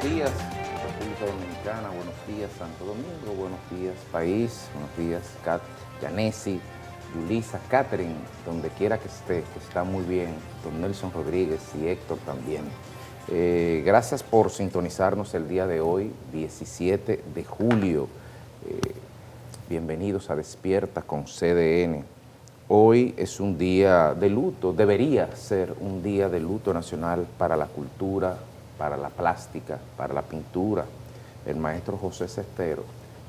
Buenos días, República Dominicana, buenos días, Santo Domingo, buenos días, país, buenos días, Yanesi, Yulisa, Catherine, donde quiera que esté, que está muy bien, don Nelson Rodríguez y Héctor también. Gracias por sintonizarnos el día de hoy, 17 de julio. Bienvenidos a Despierta con CDN. Hoy es un día de luto, debería ser un día de luto nacional para la cultura, para la plástica, para la pintura. El maestro José Cestero,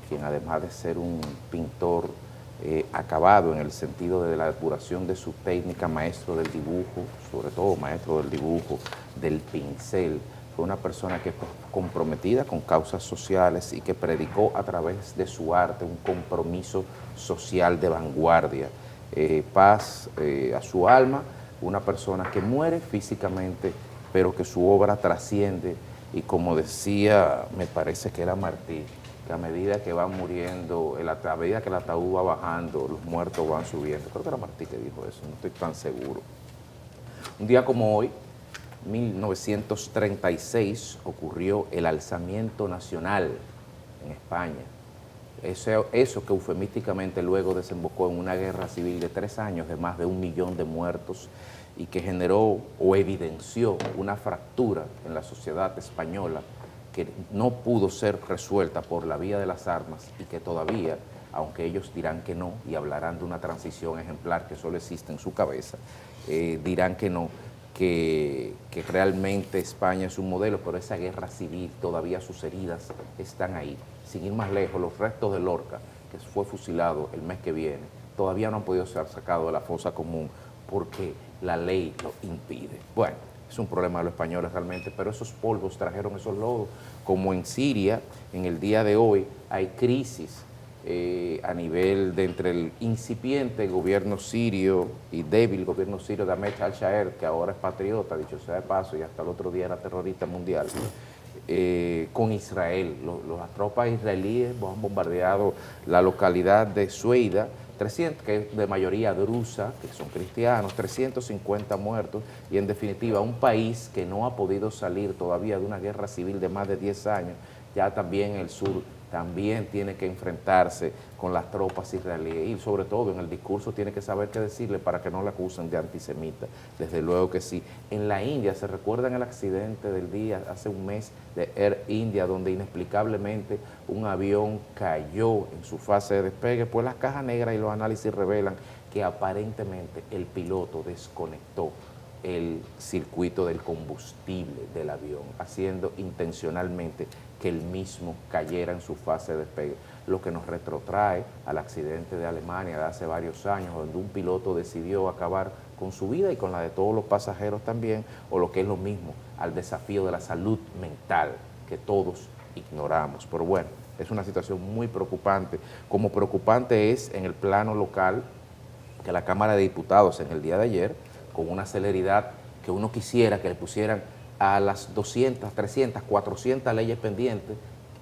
quien además de ser un pintor acabado en el sentido de la depuración de su técnica, maestro del dibujo, sobre todo maestro del dibujo, del pincel, fue una persona que comprometida con causas sociales y que predicó a través de su arte un compromiso social de vanguardia. Paz a su alma, una persona que muere físicamente, pero que su obra trasciende y como decía, me parece que era Martí, que a medida que van muriendo, a medida que el ataúd va bajando, los muertos van subiendo. Creo que era Martí que dijo eso, no estoy tan seguro. Un día como hoy, 1936, ocurrió el alzamiento nacional en España. Eso que eufemísticamente luego desembocó en una guerra civil de 3 años de más de 1 millón de muertos y que generó o evidenció una fractura en la sociedad española que no pudo ser resuelta por la vía de las armas y que todavía, aunque ellos dirán que no y hablarán de una transición ejemplar que solo existe en su cabeza, dirán que no, que realmente España es un modelo, pero esa guerra civil, todavía sus heridas están ahí. Sin ir más lejos, los restos de Lorca, que fue fusilado el mes que viene, todavía no han podido ser sacados de la fosa común porque la ley lo impide. Bueno, es un problema de los españoles realmente, pero esos polvos trajeron esos lodos, como en Siria, en el día de hoy, hay crisis a nivel de entre el incipiente gobierno sirio y débil gobierno sirio de Ahmed al-Shaer, que ahora es patriota, dicho sea de paso, y hasta el otro día era terrorista mundial, con Israel. Las tropas israelíes han bombardeado la localidad de Sueida, 300, que es de mayoría drusa, que son cristianos, 350 muertos, y en definitiva un país que no ha podido salir todavía de una guerra civil de más de 10 años, ya también el sur también tiene que enfrentarse con las tropas israelíes y sobre todo en el discurso tiene que saber qué decirle para que no la acusen de antisemita. Desde luego que sí. En la India, ¿se recuerdan el accidente del día hace un mes de Air India, donde inexplicablemente un avión cayó en su fase de despegue? Pues las cajas negras y los análisis revelan que aparentemente el piloto desconectó el circuito del combustible del avión, haciendo intencionalmente que el mismo cayera en su fase de despegue, lo que nos retrotrae al accidente de Alemania de hace varios años, donde un piloto decidió acabar con su vida y con la de todos los pasajeros también, o lo que es lo mismo, al desafío de la salud mental que todos ignoramos. Pero bueno, es una situación muy preocupante. Como preocupante es en el plano local que la Cámara de Diputados en el día de ayer, con una celeridad que uno quisiera que le pusieran a las 200, 300, 400 leyes pendientes,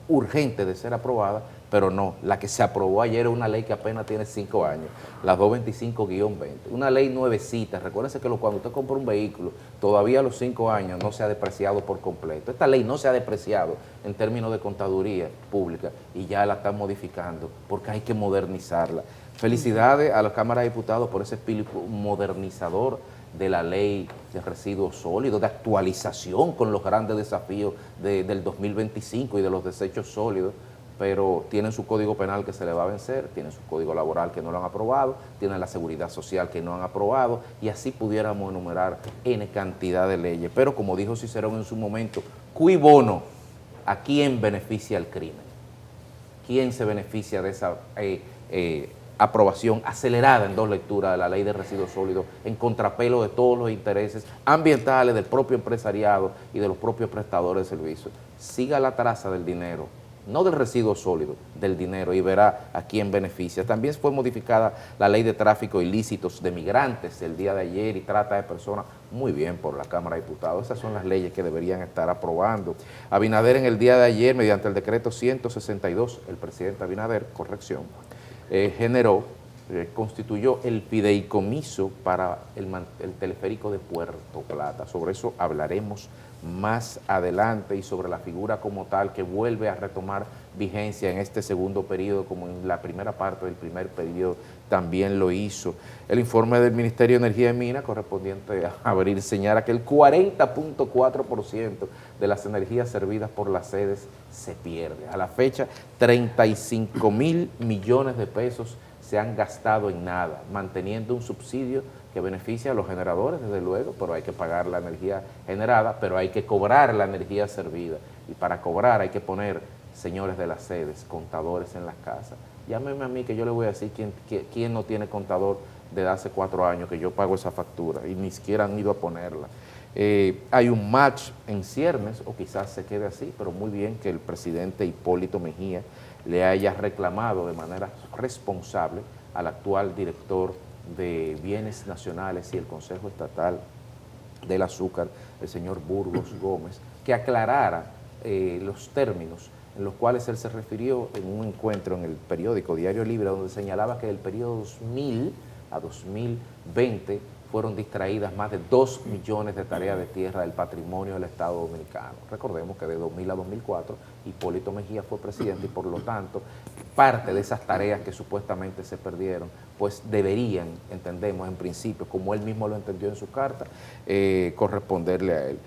urgentes de ser aprobadas, pero no, la que se aprobó ayer es una ley que apenas tiene 5 años, la 225-20, una ley nuevecita. Recuérdense que cuando usted compra un vehículo, todavía a los 5 años no se ha depreciado por completo. Esta ley no se ha depreciado en términos de contaduría pública y ya la están modificando porque hay que modernizarla. Felicidades a la Cámara de Diputados por ese espíritu modernizador de la ley de residuos sólidos, de actualización con los grandes desafíos del 2025 y de los desechos sólidos, pero tienen su código penal que se le va a vencer, tienen su código laboral que no lo han aprobado, tienen la seguridad social que no han aprobado, y así pudiéramos enumerar N cantidad de leyes. Pero como dijo Cicerón en su momento, cui bono, ¿a quién beneficia el crimen? ¿Quién se beneficia de esa aprobación acelerada en 2 lecturas de la ley de residuos sólidos en contrapelo de todos los intereses ambientales del propio empresariado y de los propios prestadores de servicios? Siga la traza del dinero, no del residuo sólido, del dinero, y verá a quién beneficia. También fue modificada la ley de tráfico ilícitos de migrantes el día de ayer y trata de personas, muy bien por la Cámara de Diputados. Esas son las leyes que deberían estar aprobando. Abinader en el día de ayer, mediante el decreto 162, el presidente Abinader, constituyó el fideicomiso para el teleférico de Puerto Plata. Sobre eso hablaremos más adelante y sobre la figura como tal que vuelve a retomar vigencia en este segundo periodo, como en la primera parte del primer periodo también lo hizo. El informe del Ministerio de Energía y Minas correspondiente a abril señala que el 40.4% de las energías servidas por las sedes se pierde. A la fecha, 35.000 millones de pesos se han gastado en nada, manteniendo un subsidio que beneficia a los generadores, desde luego, pero hay que pagar la energía generada, pero hay que cobrar la energía servida. Y para cobrar hay que poner, señores de las sedes, contadores en las casas. Llámeme a mí que yo le voy a decir quién no tiene contador desde hace 4 años que yo pago esa factura y ni siquiera han ido a ponerla. Hay un match en ciernes, o quizás se quede así, pero muy bien que el presidente Hipólito Mejía le haya reclamado de manera responsable al actual director de Bienes Nacionales y el Consejo Estatal del Azúcar, el señor Burgos Gómez, que aclarara los términos en los cuales él se refirió en un encuentro en el periódico Diario Libre, donde señalaba que del periodo 2000 a 2020 fueron distraídas más de 2 millones de tareas de tierra del patrimonio del Estado Dominicano. Recordemos que de 2000 a 2004 Hipólito Mejía fue presidente y por lo tanto parte de esas tareas que supuestamente se perdieron, pues deberían, entendemos en principio, como él mismo lo entendió en su carta, corresponderle a él.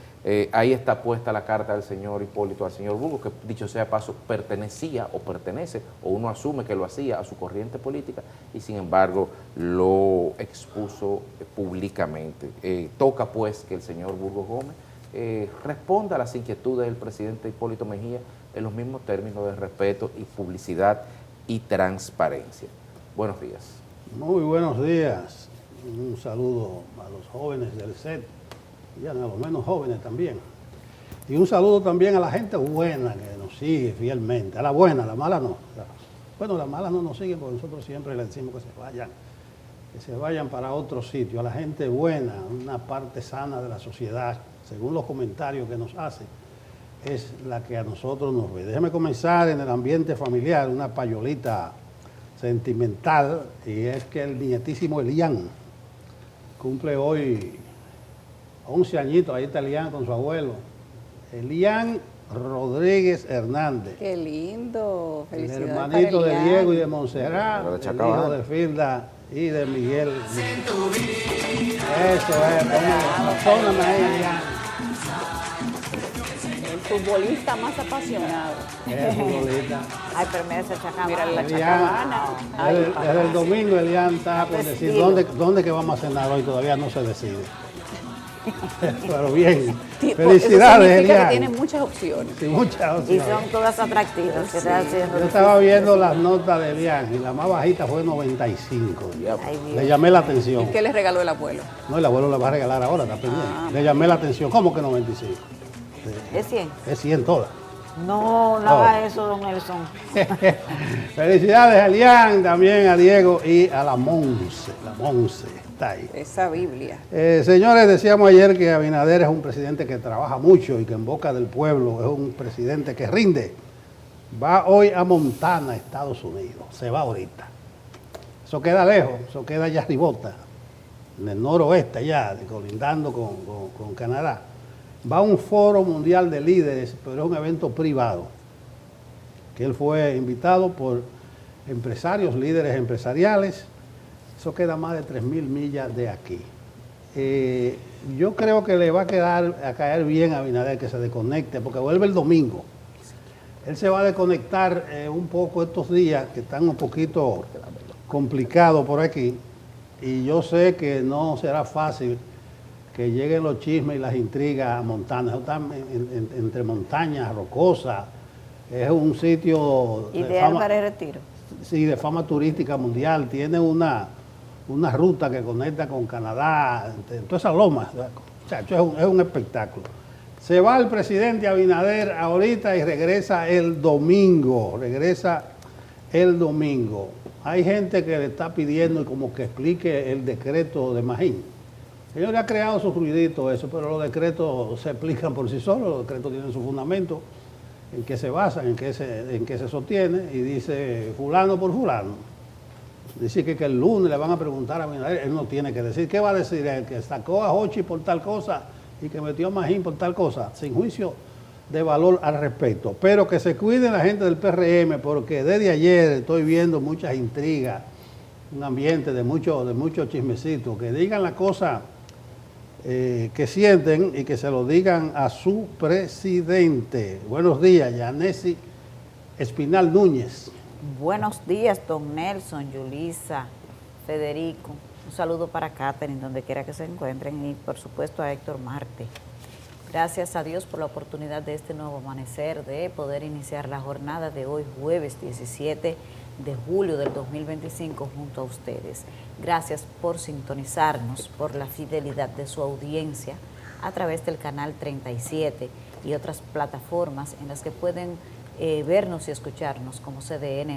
Ahí está puesta la carta del señor Hipólito al señor Burgos, que dicho sea de paso, pertenecía o pertenece, o uno asume que lo hacía a su corriente política, y sin embargo lo expuso públicamente. Toca pues que el señor Burgos Gómez responda a las inquietudes del presidente Hipólito Mejía en los mismos términos de respeto y publicidad y transparencia. Buenos días. Muy buenos días. Un saludo a los jóvenes del set y a los menos jóvenes también. Y un saludo también a la gente buena que nos sigue fielmente. A la buena, a la mala no. Bueno, las malas no nos siguen porque nosotros siempre les decimos que se vayan para otro sitio. A la gente buena, una parte sana de la sociedad, según los comentarios que nos hacen, es la que a nosotros nos ve. Déjeme comenzar en el ambiente familiar, una payolita sentimental, y es que el nietísimo Elian cumple hoy 11 añitos. Ahí está Elian con su abuelo, Elian Rodríguez Hernández. Qué lindo, felicidades. El hermanito de Diego y de Montserrat, el hijo de Filda y de Miguel. Eso es, póngame ahí, Elian. El futbolista más apasionado. Es futbolista. Ay, pero mira esa chacabana. Mira la Elian, chacabana. Desde el domingo Elian está por decir dónde que vamos a cenar hoy, todavía no se decide. Pero bien, felicidades, eso Elian. que tiene muchas opciones. Sí, muchas opciones. Y son todas atractivas. Sí. Yo estaba viendo las notas de Elian y la más bajita fue 95. Ay, le llamé la atención. ¿Y qué le regaló el abuelo? No, el abuelo le va a regalar ahora, está pendiente. Le llamé la atención. ¿Cómo que 95? ¿Es 100? Es 100 todas. No, no haga eso, don Nelson. Felicidades a Elian, también a Diego y a la Monse. La Monse está ahí. Esa Biblia. Señores, decíamos ayer que Abinader es un presidente que trabaja mucho y que en boca del pueblo es un presidente que rinde. Va hoy a Montana, Estados Unidos. Se va ahorita. Eso queda lejos, eso queda allá arribota, en el noroeste, allá, colindando con Canadá. Va a un foro mundial de líderes, pero es un evento privado, que él fue invitado por empresarios, líderes empresariales. Eso queda más de 3.000 millas de aquí. Yo creo que le va a caer bien a Abinader que se desconecte, porque vuelve el domingo. Él se va a desconectar un poco estos días, que están un poquito complicados por aquí, y yo sé que no será fácil que lleguen los chismes y las intrigas a Montana. Eso está entre montañas rocosas. Es un sitio ideal para el retiro. Sí, de fama turística mundial. Tiene una ruta que conecta con Canadá, todas esas lomas. O sea, es un espectáculo. Se va el presidente Abinader ahorita y regresa el domingo. Hay gente que le está pidiendo como que explique el decreto de Magín. Señor, le ha creado su ruidito eso, pero los decretos se explican por sí solos. Los decretos tienen su fundamento, en qué se basan, en qué se sostiene, y dice fulano por fulano. Dice que el lunes le van a preguntar a Abinader, él no tiene que decir. ¿Qué va a decir él? Que sacó a Hochi por tal cosa y que metió a Magín por tal cosa, sin juicio de valor al respecto. Pero que se cuide la gente del PRM, porque desde ayer estoy viendo muchas intrigas, un ambiente de mucho chismecito, que digan la cosa que sienten y que se lo digan a su presidente. Buenos días, Yanesi Espinal Núñez. Buenos días, don Nelson, Yulisa, Federico. Un saludo para Catherine, donde quiera que se encuentren, y por supuesto a Héctor Marte. Gracias a Dios por la oportunidad de este nuevo amanecer, de poder iniciar la jornada de hoy, jueves 17 de julio del 2025, junto a ustedes. Gracias por sintonizarnos, por la fidelidad de su audiencia a través del canal 37 y otras plataformas en las que pueden vernos y escucharnos, como cdn.com.do,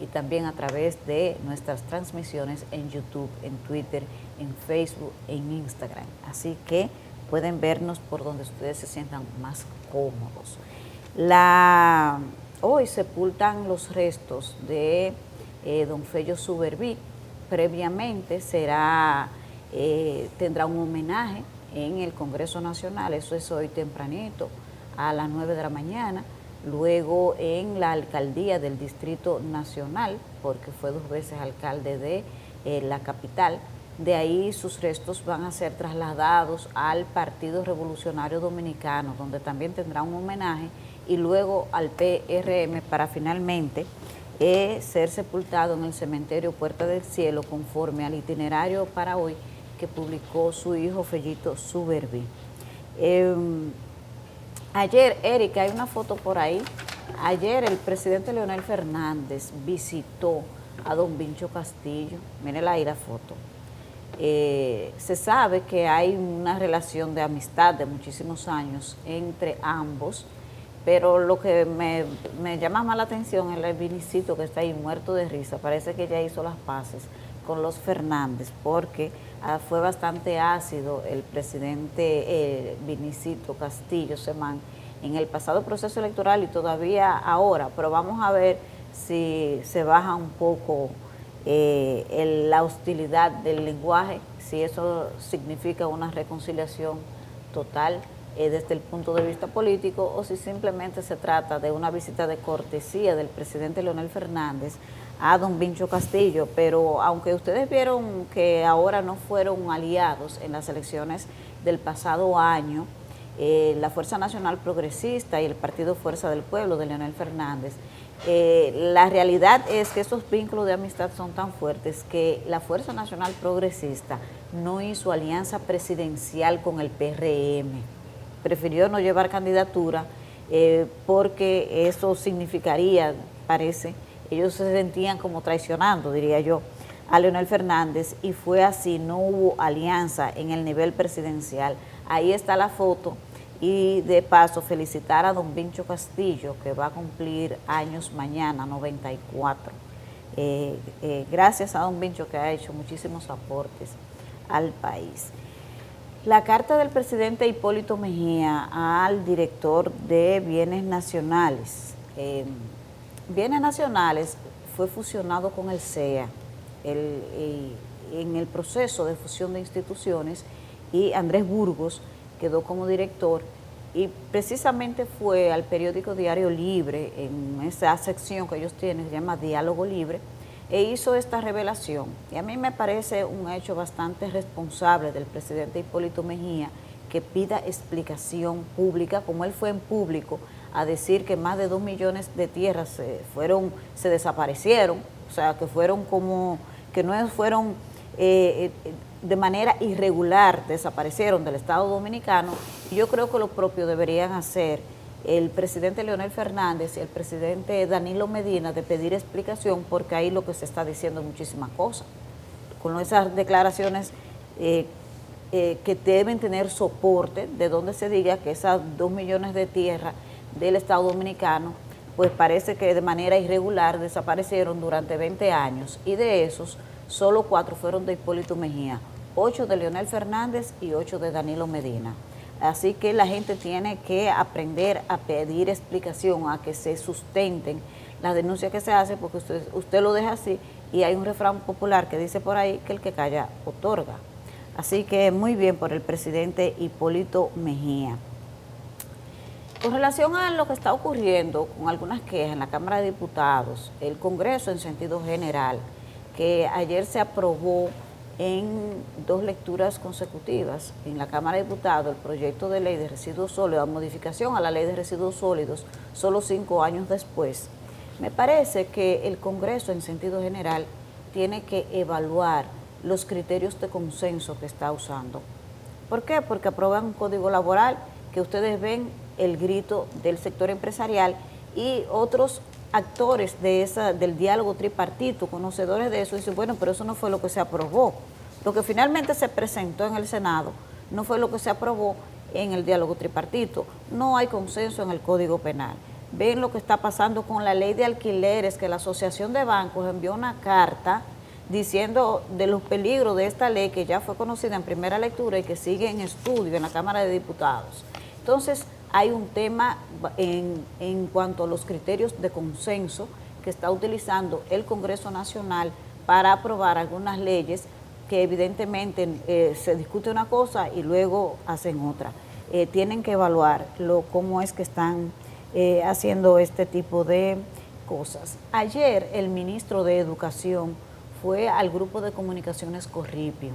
y también a través de nuestras transmisiones en YouTube, en Twitter, en Facebook, en Instagram. Así que pueden vernos por donde ustedes se sientan más cómodos. Hoy sepultan los restos de don Fello Suberví. Previamente tendrá un homenaje en el Congreso Nacional, eso es hoy tempranito, a las 9 de la mañana, luego en la alcaldía del Distrito Nacional, porque fue 2 veces alcalde de la capital. De ahí sus restos van a ser trasladados al Partido Revolucionario Dominicano, donde también tendrá un homenaje, y luego al PRM para finalmente ser sepultado en el cementerio Puerta del Cielo, conforme al itinerario para hoy que publicó su hijo Fellito Suberví. Ayer, Erika, hay una foto por ahí. Ayer el presidente Leonel Fernández visitó a don Vincho Castillo. Mírenla ahí la foto. Se sabe que hay una relación de amistad de muchísimos años entre ambos, pero lo que me llama más la atención es el Vinicito, que está ahí muerto de risa. Parece que ya hizo las paces con los Fernández, porque fue bastante ácido el presidente Vinicito Castillo Semán en el pasado proceso electoral y todavía ahora, pero vamos a ver si se baja un poco la hostilidad del lenguaje, si eso significa una reconciliación total desde el punto de vista político, o si simplemente se trata de una visita de cortesía del presidente Leonel Fernández a don Vincho Castillo. Pero aunque ustedes vieron que ahora no fueron aliados en las elecciones del pasado año, la Fuerza Nacional Progresista y el Partido Fuerza del Pueblo de Leonel Fernández, la realidad es que esos vínculos de amistad son tan fuertes que la Fuerza Nacional Progresista no hizo alianza presidencial con el PRM. Prefirió no llevar candidatura porque eso significaría, parece, ellos se sentían como traicionando, diría yo, a Leonel Fernández, y fue así, no hubo alianza en el nivel presidencial. Ahí está la foto, y de paso felicitar a don Vincho Castillo, que va a cumplir años mañana, 94. Gracias a don Vincho, que ha hecho muchísimos aportes al país. La carta del presidente Hipólito Mejía al director de Bienes Nacionales. Bienes Nacionales fue fusionado con el CEA en el proceso de fusión de instituciones, y Andrés Burgos quedó como director, y precisamente fue al periódico Diario Libre, en esa sección que ellos tienen, se llama Diálogo Libre, e hizo esta revelación. Y a mí me parece un hecho bastante responsable del presidente Hipólito Mejía, que pida explicación pública, como él fue en público a decir que más de 2 millones de tierras se desaparecieron, o sea, que no fueron de manera irregular, desaparecieron del Estado Dominicano. Y yo creo que lo propio deberían hacer el presidente Leonel Fernández y el presidente Danilo Medina, de pedir explicación, porque ahí lo que se está diciendo es muchísimas cosas. Con esas declaraciones que deben tener soporte, de donde se diga que esas 2 millones de tierras del Estado Dominicano, pues parece que de manera irregular desaparecieron durante 20 años, y de esos, solo 4 fueron de Hipólito Mejía, 8 de Leonel Fernández y 8 de Danilo Medina. Así que la gente tiene que aprender a pedir explicación, a que se sustenten las denuncias que se hacen, porque usted lo deja así, y hay un refrán popular que dice por ahí que el que calla otorga. Así que muy bien por el presidente Hipólito Mejía. Con relación a lo que está ocurriendo con algunas quejas en la Cámara de Diputados, el Congreso en sentido general, que ayer se aprobó en 2 lecturas consecutivas en la Cámara de Diputados el proyecto de ley de residuos sólidos, modificación a la ley de residuos sólidos, solo 5 años después. Me parece que el Congreso en sentido general tiene que evaluar los criterios de consenso que está usando. ¿Por qué? Porque aprueban un código laboral que ustedes ven el grito del sector empresarial y otros actores del diálogo tripartito, conocedores de eso, dicen, bueno, pero eso no fue lo que se aprobó. Lo que finalmente se presentó en el Senado no fue lo que se aprobó en el diálogo tripartito. No hay consenso en el Código Penal. Ven lo que está pasando con la ley de alquileres, que la Asociación de Bancos envió una carta diciendo de los peligros de esta ley que ya fue conocida en primera lectura y que sigue en estudio en la Cámara de Diputados. Entonces, hay un tema en cuanto a los criterios de consenso que está utilizando el Congreso Nacional para aprobar algunas leyes que evidentemente se discute una cosa y luego hacen otra. Tienen que evaluar cómo es que están haciendo este tipo de cosas. Ayer el ministro de Educación fue al grupo de comunicaciones Corripio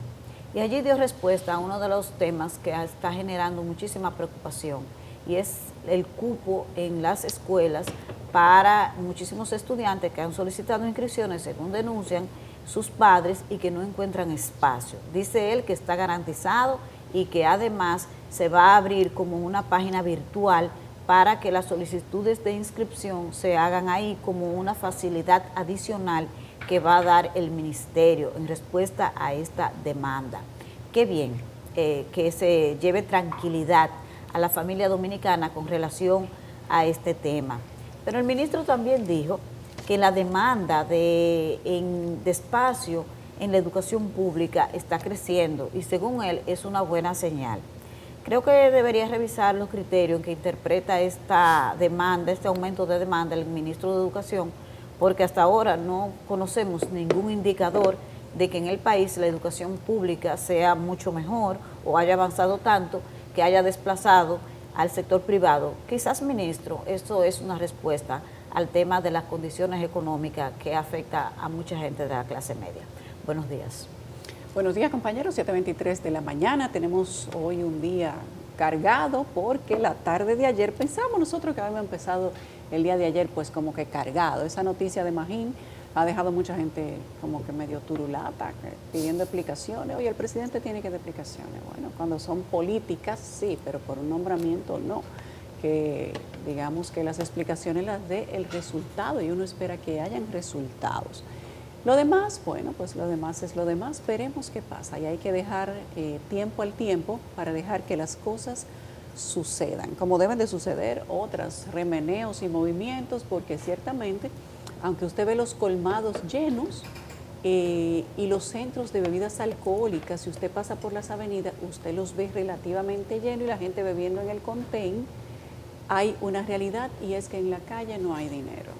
y allí dio respuesta a uno de los temas que está generando muchísima preocupación, y es el cupo en las escuelas para muchísimos estudiantes que han solicitado inscripciones, según denuncian sus padres, y que no encuentran espacio. Dice él que está garantizado y que además se va a abrir como una página virtual para que las solicitudes de inscripción se hagan ahí como una facilidad adicional que va a dar el ministerio en respuesta a esta demanda. Qué bien que se lleve tranquilidad a la familia dominicana con relación a este tema. Pero el ministro también dijo que la demanda de espacio en la educación pública está creciendo y según él es una buena señal. Creo que debería revisar los criterios en que interpreta esta demanda, este aumento de demanda el ministro de Educación, porque hasta ahora no conocemos ningún indicador de que en el país la educación pública sea mucho mejor o haya avanzado tanto que haya desplazado al sector privado. Quizás, ministro, esto es una respuesta al tema de las condiciones económicas que afecta a mucha gente de la clase media. Buenos días. Buenos días, compañeros. 7:23 de la mañana. Tenemos hoy un día cargado porque la tarde de ayer pensamos nosotros que habíamos empezado el día de ayer pues como que cargado. Esa noticia de Magín ha dejado mucha gente como que medio turulata, pidiendo explicaciones. Oye, el presidente tiene que dar explicaciones. Bueno, cuando son políticas sí, pero por un nombramiento no. Que digamos que las explicaciones las dé el resultado y uno espera que hayan resultados. Lo demás, bueno, pues lo demás es lo demás, veremos qué pasa y hay que dejar tiempo al tiempo para dejar que las cosas sucedan, como deben de suceder otras remeneos y movimientos, porque ciertamente, aunque usted ve los colmados llenos y los centros de bebidas alcohólicas, si usted pasa por las avenidas, usted los ve relativamente llenos y la gente bebiendo en el contain, hay una realidad y es que en la calle no hay dinero.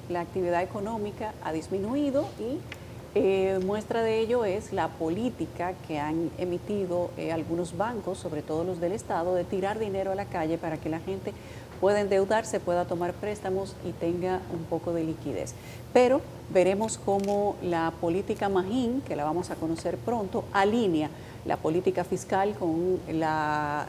La actividad económica ha disminuido y muestra de ello es la política que han emitido algunos bancos, sobre todo los del Estado, de tirar dinero a la calle para que la gente pueda endeudarse, pueda tomar préstamos y tenga un poco de liquidez. Pero veremos cómo la política Magín, que la vamos a conocer pronto, alinea la política fiscal con la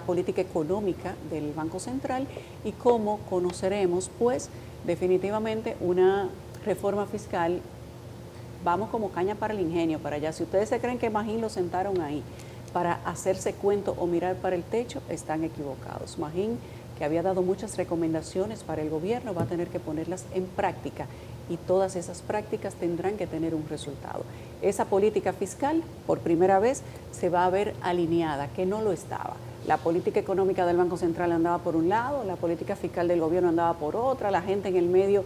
política económica del Banco Central y cómo conoceremos, pues, definitivamente una reforma fiscal. Vamos como caña para el ingenio para allá. Si ustedes se creen que Magín lo sentaron ahí para hacerse cuento o mirar para el techo, están equivocados. Magín, que había dado muchas recomendaciones para el gobierno, va a tener que ponerlas en práctica y todas esas prácticas tendrán que tener un resultado. Esa política fiscal, por primera vez, se va a ver alineada, que no lo estaba. La política económica del Banco Central andaba por un lado, la política fiscal del gobierno andaba por otra, la gente en el medio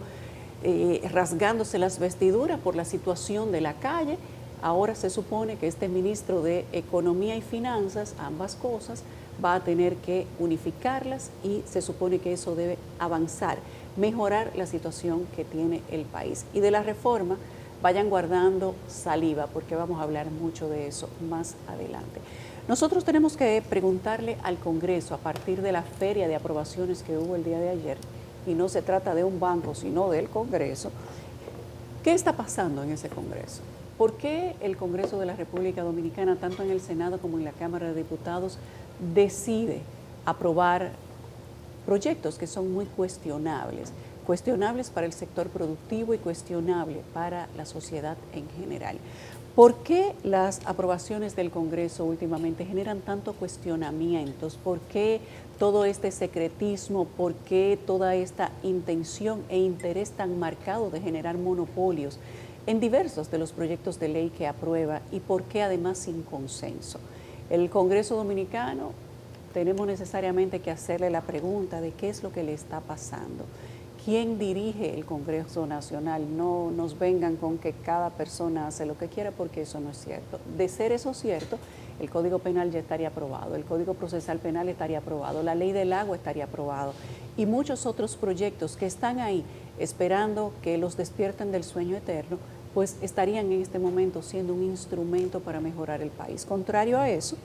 rasgándose las vestiduras por la situación de la calle. Ahora se supone que este ministro de Economía y Finanzas, ambas cosas, va a tener que unificarlas y se supone que eso debe avanzar, mejorar la situación que tiene el país. Y de la reforma vayan guardando saliva, porque vamos a hablar mucho de eso más adelante. Nosotros tenemos que preguntarle al Congreso, a partir de la feria de aprobaciones que hubo el día de ayer, y no se trata de un banco, sino del Congreso, ¿qué está pasando en ese Congreso? ¿Por qué el Congreso de la República Dominicana, tanto en el Senado como en la Cámara de Diputados, decide aprobar proyectos que son muy cuestionables para el sector productivo y cuestionables para la sociedad en general? ¿Por qué las aprobaciones del Congreso últimamente generan tanto cuestionamientos? ¿Por qué todo este secretismo? ¿Por qué toda esta intención e interés tan marcado de generar monopolios en diversos de los proyectos de ley que aprueba? ¿Y por qué además sin consenso? El Congreso Dominicano, tenemos necesariamente que hacerle la pregunta de qué es lo que le está pasando. ¿Quién dirige el Congreso Nacional? No nos vengan con que cada persona hace lo que quiera, porque eso no es cierto. De ser eso cierto, el Código Penal ya estaría aprobado, el Código Procesal Penal estaría aprobado, la Ley del Agua estaría aprobado y muchos otros proyectos que están ahí esperando que los despierten del sueño eterno, pues estarían en este momento siendo un instrumento para mejorar el país. Contrario a eso,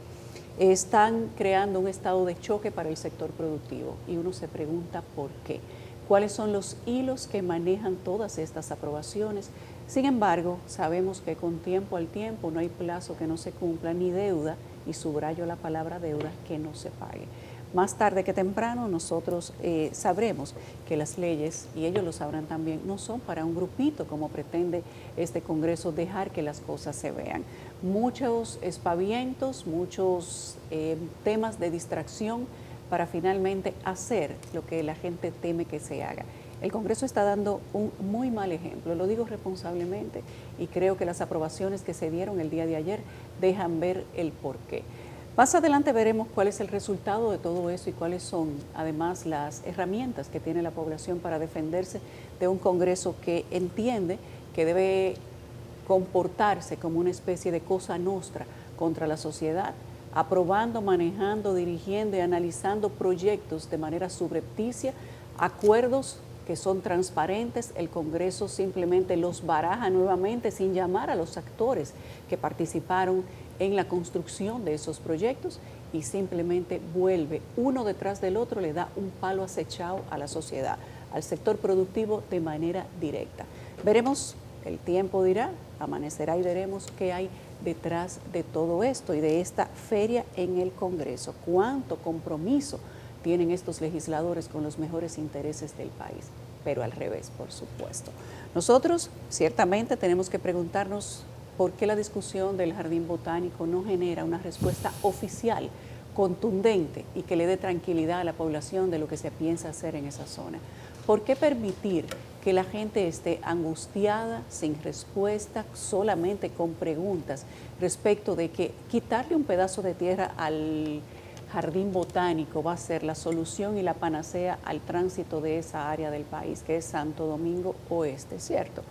están creando un estado de choque para el sector productivo y uno se pregunta por qué. ¿Cuáles son los hilos que manejan todas estas aprobaciones? Sin embargo, sabemos que con tiempo al tiempo no hay plazo que no se cumpla, ni deuda, y subrayo la palabra deuda, que no se pague. Más tarde que temprano nosotros sabremos que las leyes, y ellos lo sabrán también, no son para un grupito como pretende este Congreso dejar que las cosas se vean. Muchos espavientos, muchos temas de distracción para finalmente hacer lo que la gente teme que se haga. El Congreso está dando un muy mal ejemplo, lo digo responsablemente, y creo que las aprobaciones que se dieron el día de ayer dejan ver el porqué. Más adelante veremos cuál es el resultado de todo eso y cuáles son además las herramientas que tiene la población para defenderse de un Congreso que entiende que debe comportarse como una especie de cosa nostra contra la sociedad, aprobando, manejando, dirigiendo y analizando proyectos de manera subrepticia, acuerdos que son transparentes. El Congreso simplemente los baraja nuevamente sin llamar a los actores que participaron en la construcción de esos proyectos y simplemente vuelve uno detrás del otro, le da un palo acechado a la sociedad, al sector productivo de manera directa. Veremos, el tiempo dirá, amanecerá y veremos qué hay detrás de todo esto y de esta feria en el Congreso. ¿Cuánto compromiso tienen estos legisladores con los mejores intereses del país? Pero al revés, por supuesto. Nosotros ciertamente tenemos que preguntarnos por qué la discusión del Jardín Botánico no genera una respuesta oficial, contundente y que le dé tranquilidad a la población de lo que se piensa hacer en esa zona. ¿Por qué permitir que la gente esté angustiada, sin respuesta, solamente con preguntas respecto de que quitarle un pedazo de tierra al Jardín Botánico va a ser la solución y la panacea al tránsito de esa área del país, que es Santo Domingo Oeste, ¿cierto?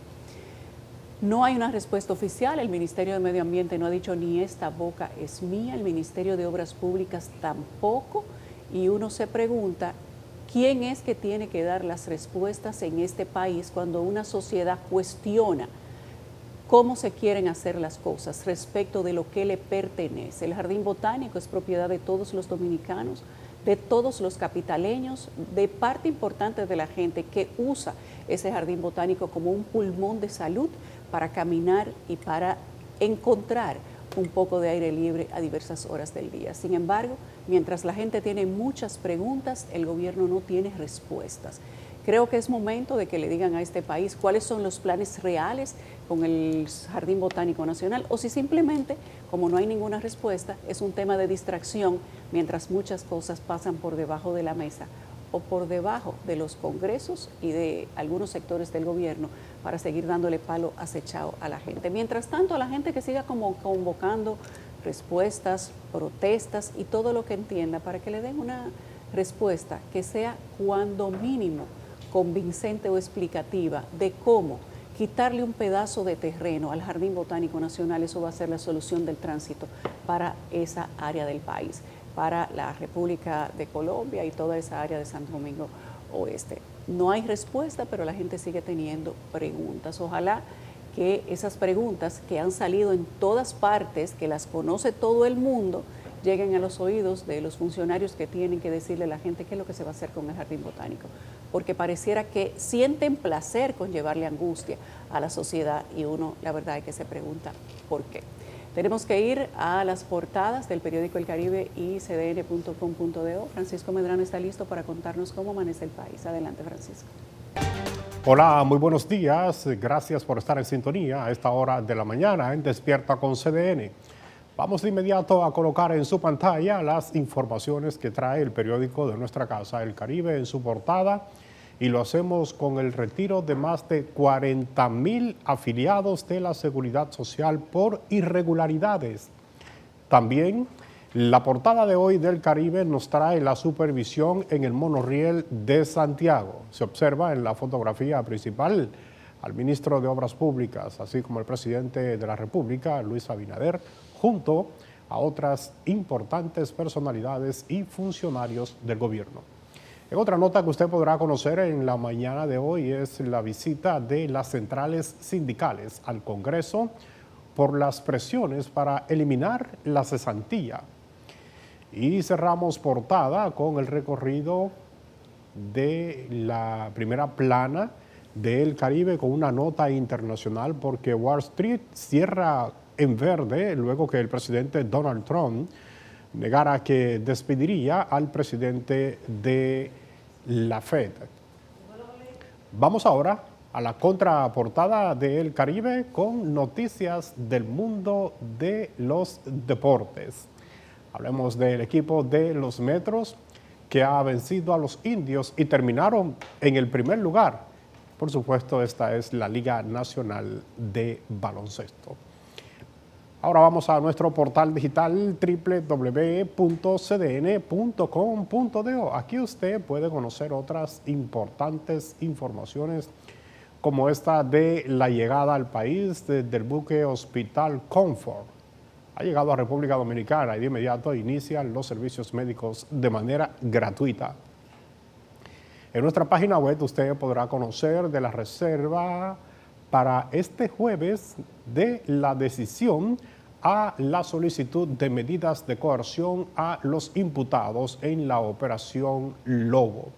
No hay una respuesta oficial, el Ministerio de Medio Ambiente no ha dicho ni esta boca es mía, el Ministerio de Obras Públicas tampoco, y uno se pregunta, ¿quién es que tiene que dar las respuestas en este país cuando una sociedad cuestiona cómo se quieren hacer las cosas respecto de lo que le pertenece? El Jardín Botánico es propiedad de todos los dominicanos, de todos los capitaleños, de parte importante de la gente que usa ese Jardín Botánico como un pulmón de salud para caminar y para encontrar un poco de aire libre a diversas horas del día. Sin embargo, mientras la gente tiene muchas preguntas, el gobierno no tiene respuestas. Creo que es momento de que le digan a este país cuáles son los planes reales con el Jardín Botánico Nacional, o si simplemente, como no hay ninguna respuesta, es un tema de distracción mientras muchas cosas pasan por debajo de la mesa o por debajo de los congresos y de algunos sectores del gobierno para seguir dándole palo acechado a la gente. Mientras tanto, a la gente que siga como convocando respuestas, protestas y todo lo que entienda para que le den una respuesta que sea cuando mínimo convincente o explicativa de cómo quitarle un pedazo de terreno al Jardín Botánico Nacional, eso va a ser la solución del tránsito para esa área del país, para la República de Colombia y toda esa área de Santo Domingo Oeste. No hay respuesta, pero la gente sigue teniendo preguntas. Ojalá que esas preguntas que han salido en todas partes, que las conoce todo el mundo, lleguen a los oídos de los funcionarios que tienen que decirle a la gente qué es lo que se va a hacer con el jardín botánico, porque pareciera que sienten placer con llevarle angustia a la sociedad y uno, la verdad, es que se pregunta por qué. Tenemos que ir a las portadas del periódico El Caribe y cdn.com.do. Francisco Medrano está listo para contarnos cómo amanece el país. Adelante, Francisco. Hola, muy buenos días. Gracias por estar en sintonía a esta hora de la mañana en Despierta con CDN. Vamos de inmediato a colocar en su pantalla las informaciones que trae el periódico de nuestra casa, El Caribe, en su portada, y lo hacemos con el retiro de más de 40,000 afiliados de la Seguridad Social por irregularidades. También la portada de hoy del Caribe nos trae la supervisión en el monorriel de Santiago. Se observa en la fotografía principal al ministro de Obras Públicas, así como el presidente de la República, Luis Abinader, junto a otras importantes personalidades y funcionarios del gobierno. En otra nota que usted podrá conocer en la mañana de hoy es la visita de las centrales sindicales al Congreso por las presiones para eliminar la cesantía. Y cerramos portada con el recorrido de la primera plana del Caribe con una nota internacional porque Wall Street cierra en verde luego que el presidente Donald Trump negara que despediría al presidente de la Fed. Vamos ahora a la contraportada del Caribe con noticias del mundo de los deportes. Hablemos del equipo de los Metros que ha vencido a los Indios y terminaron en el primer lugar. Por supuesto, esta es la Liga Nacional de Baloncesto. Ahora vamos a nuestro portal digital www.cdn.com.do. Aquí usted puede conocer otras importantes informaciones como esta de la llegada al país del buque Hospital Comfort. Ha llegado a República Dominicana y de inmediato inician los servicios médicos de manera gratuita. En nuestra página web usted podrá conocer de la reserva para este jueves de la decisión a la solicitud de medidas de coerción a los imputados en la operación Lobo.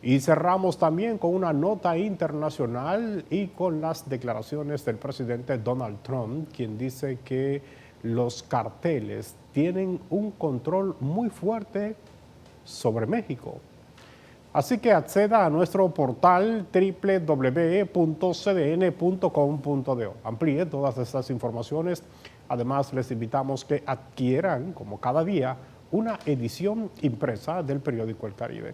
Y cerramos también con una nota internacional y con las declaraciones del presidente Donald Trump, quien dice que los carteles tienen un control muy fuerte sobre México. Así que acceda a nuestro portal www.cdn.com.do. Amplíe todas estas informaciones. Además, les invitamos que adquieran, como cada día, una edición impresa del periódico El Caribe.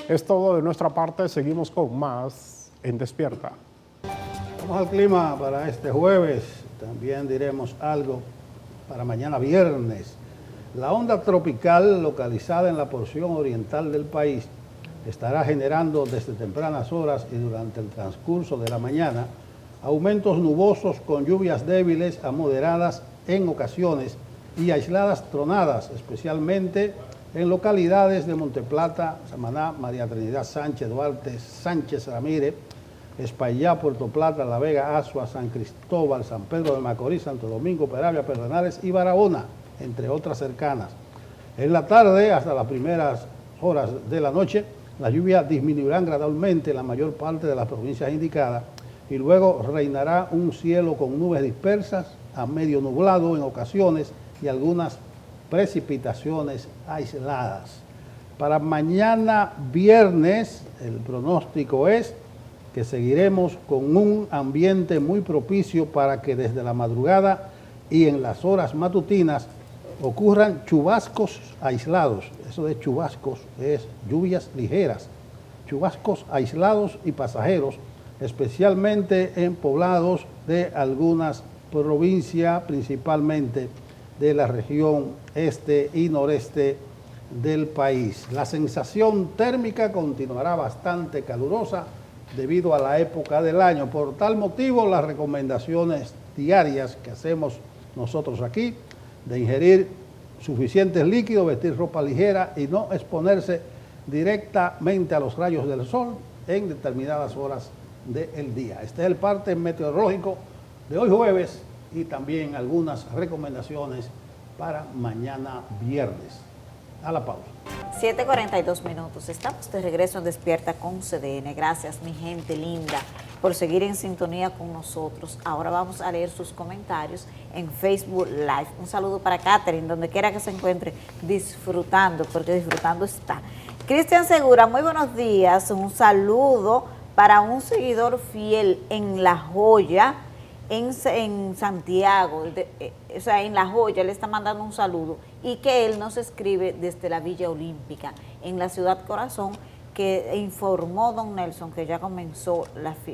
Es todo de nuestra parte. Seguimos con más en Despierta. Vamos al clima para este jueves. También diremos algo para mañana viernes. La onda tropical localizada en la porción oriental del país estará generando desde tempranas horas y durante el transcurso de la mañana aumentos nubosos con lluvias débiles a moderadas en ocasiones y aisladas tronadas, especialmente en localidades de Monteplata, Samaná, María Trinidad Sánchez, Duarte, Sánchez Ramírez, Espaillá, Puerto Plata, La Vega, Azua, San Cristóbal, San Pedro de Macorís, Santo Domingo, Peravia, Pedernales y Barahona, entre otras cercanas. En la tarde, hasta las primeras horas de la noche, las lluvias disminuirán gradualmente en la mayor parte de las provincias indicadas y luego reinará un cielo con nubes dispersas a medio nublado en ocasiones y algunas precipitaciones aisladas. Para mañana viernes, el pronóstico es que seguiremos con un ambiente muy propicio para que desde la madrugada y en las horas matutinas ocurran chubascos aislados. Eso de chubascos es lluvias ligeras, chubascos aislados y pasajeros, especialmente en poblados de algunas provincias, principalmente de la región este y noreste del país. La sensación térmica continuará bastante calurosa debido a la época del año. Por tal motivo, las recomendaciones diarias que hacemos nosotros aquí de ingerir suficientes líquidos, vestir ropa ligera y no exponerse directamente a los rayos del sol en determinadas horas del día. Este es el parte meteorológico de hoy jueves y también algunas recomendaciones para mañana viernes. A la pausa. 7:42 minutos. Estamos de regreso en Despierta con CDN. Gracias, mi gente linda, por seguir en sintonía con nosotros. Ahora vamos a leer sus comentarios en Facebook Live. Un saludo para Catherine, donde quiera que se encuentre, disfrutando, porque disfrutando está. Cristian Segura, muy buenos días. Un saludo para un seguidor fiel en La Joya, en Santiago, o sea, en La Joya, le está mandando un saludo, y que él nos escribe desde la Villa Olímpica, en la Ciudad Corazón, que informó don Nelson que ya comenzó,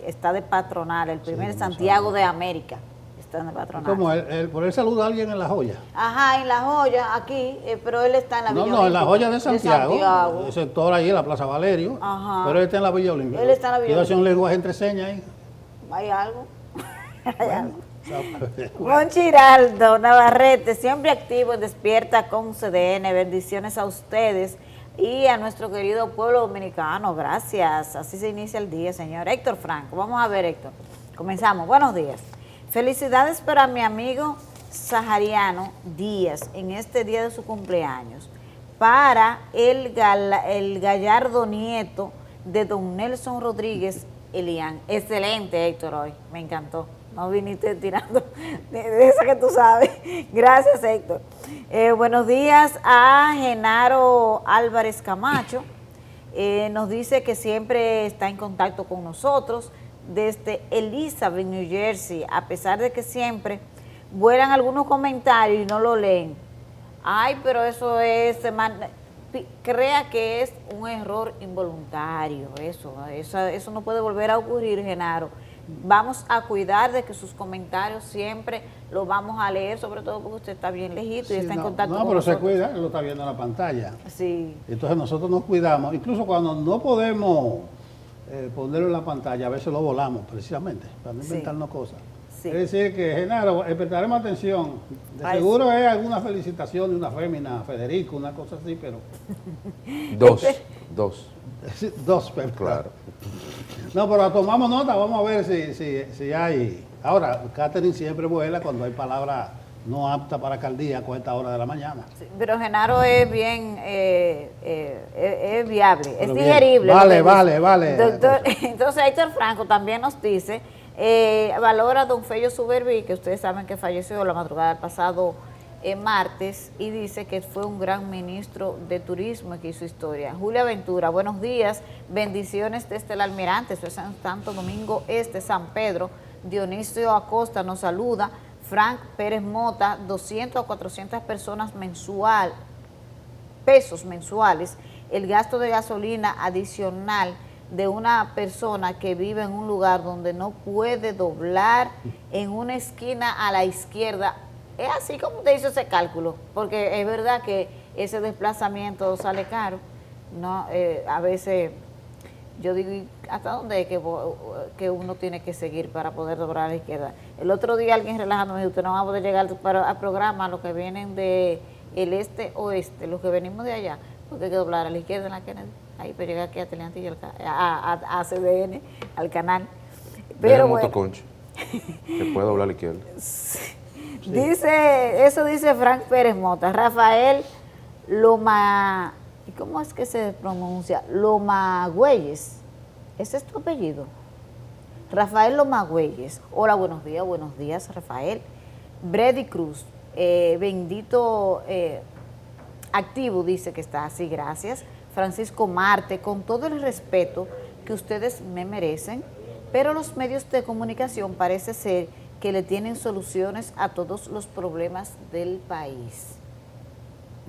está de patronal, el primer Santiago de América, está de patronal. ¿Cómo? ¿Por él saluda a alguien en La Joya? Ajá, en La Joya, aquí, pero él está en la Villa Olímpica. No, en La Joya de Santiago, el sector allí, la Plaza Valerio, Ajá. Pero él está en la Villa Olímpica. Él está en la Villa Quiero hacer un Olímpica. lenguaje entre señas ahí. ¿Hay algo? Bueno. Monchiraldo Navarrete, siempre activo en Despierta con CDN. Bendiciones a ustedes y a nuestro querido pueblo dominicano. Gracias. Así se inicia el día, señor. Héctor Franco. Vamos a ver, Héctor. Comenzamos. Buenos días. Felicidades para mi amigo Sahariano Díaz en este día de su cumpleaños. Para el gallardo nieto de don Nelson Rodríguez Elian. Excelente, Héctor, hoy. Me encantó. No viniste tirando de esa que tú sabes. Gracias, Héctor. Buenos días a Genaro Álvarez Camacho. Nos dice que siempre está en contacto con nosotros desde Elizabeth, New Jersey, a pesar de que siempre vuelan algunos comentarios y no lo leen. Ay, pero eso es... Crea que es un error involuntario. Eso no puede volver a ocurrir, Genaro. Vamos a cuidar de que sus comentarios siempre los vamos a leer, sobre todo porque usted está bien lejito y está en contacto con pero nosotros. se cuida, él lo está viendo en la pantalla. Sí. Entonces nosotros nos cuidamos, incluso cuando no podemos ponerlo en la pantalla, a veces lo volamos precisamente, para no inventarnos cosas. Sí. Es decir que, Genaro, prestaremos atención. De seguro es alguna felicitación de una fémina, Federico, una cosa así, pero... Dos. Dos, pero Claro. No, pero tomamos nota, vamos a ver si hay... Ahora, Catherine siempre vuela cuando hay palabras no aptas para alcaldía con esta hora de la mañana. Sí, pero Genaro es bien, es viable, Pero es bien. digerible. Vale. Doctor, entonces Héctor Franco también nos dice, valora a don Fello Suberví, que ustedes saben que falleció la madrugada del pasado martes, y dice que fue un gran ministro de turismo que hizo historia. Julia Ventura, buenos días, bendiciones desde el Almirante, eso es en Santo Domingo Este, San Pedro. Dionisio Acosta nos saluda. Frank Pérez Mota, 200 a 400 personas pesos mensuales, el gasto de gasolina adicional de una persona que vive en un lugar donde no puede doblar en una esquina a la izquierda. Es así como te hizo ese cálculo, porque es verdad que ese desplazamiento sale caro, ¿no? A veces yo digo, ¿hasta dónde es que uno tiene que seguir para poder doblar a la izquierda? El otro día alguien relajando me dijo, usted no va a poder llegar al programa, los que vienen de el este-oeste, los que venimos de allá, porque hay que doblar a la izquierda en la Kennedy, ahí para llegar aquí a Teleantillo, a CDN, al canal. Pero bueno, Motoconcho, que puede doblar a la izquierda. Eso dice Frank Pérez Mota. Rafael Loma, ¿y cómo es que se pronuncia? Lomagüeyes. ¿Ese es tu apellido? Rafael Lomagüeyes. Hola, buenos días, Rafael. Brady Cruz, bendito activo, dice que está así, gracias. Francisco Marte, con todo el respeto que ustedes me merecen, pero los medios de comunicación parece ser que le tienen soluciones a todos los problemas del país.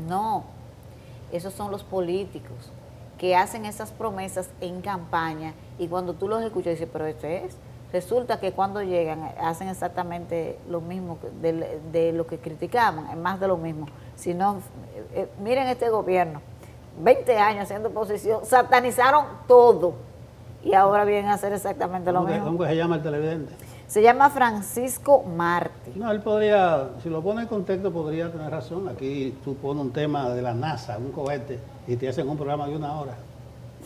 No, esos son los políticos que hacen esas promesas en campaña y cuando tú los escuchas dices, pero esto es. Resulta que cuando llegan hacen exactamente lo mismo de lo que criticaban, es más de lo mismo. Si no, miren este gobierno, 20 años haciendo oposición, satanizaron todo y ahora vienen a hacer exactamente lo mismo. ¿Cómo se llama el televidente? Se llama Francisco Marte. No, él podría, si lo pone en contexto, podría tener razón. Aquí tú pones un tema de la NASA, un cohete, y te hacen un programa de 1 hora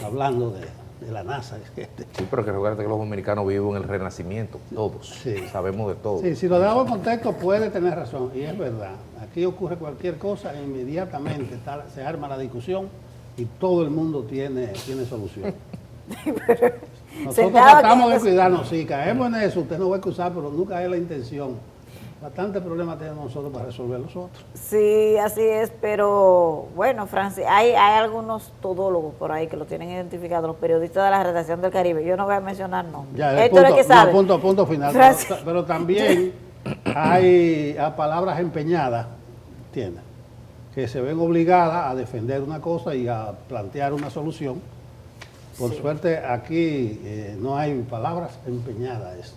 hablando de la NASA. Sí, pero que recuerda que los dominicanos viven en el renacimiento, todos, Sí. sabemos de todo. Sí, si lo damos en contexto puede tener razón, y es verdad. Aquí ocurre cualquier cosa e inmediatamente se arma la discusión y todo el mundo tiene solución. Nosotros Sentado tratamos de tienes- cuidarnos, si caemos en eso, usted no va a excusar, pero nunca es la intención. Bastante problemas tenemos nosotros para resolver los otros. Sí, así es, pero bueno, Francis, hay algunos todólogos por ahí que lo tienen identificado, los periodistas de la redacción del Caribe. Yo no voy a mencionar nombres. Ya, Esto es que sabe. punto final. Francis. Pero también hay a palabras empeñadas, ¿entiendes? Que se ven obligadas a defender una cosa y a plantear una solución. Por Sí. suerte aquí no hay palabras empeñadas.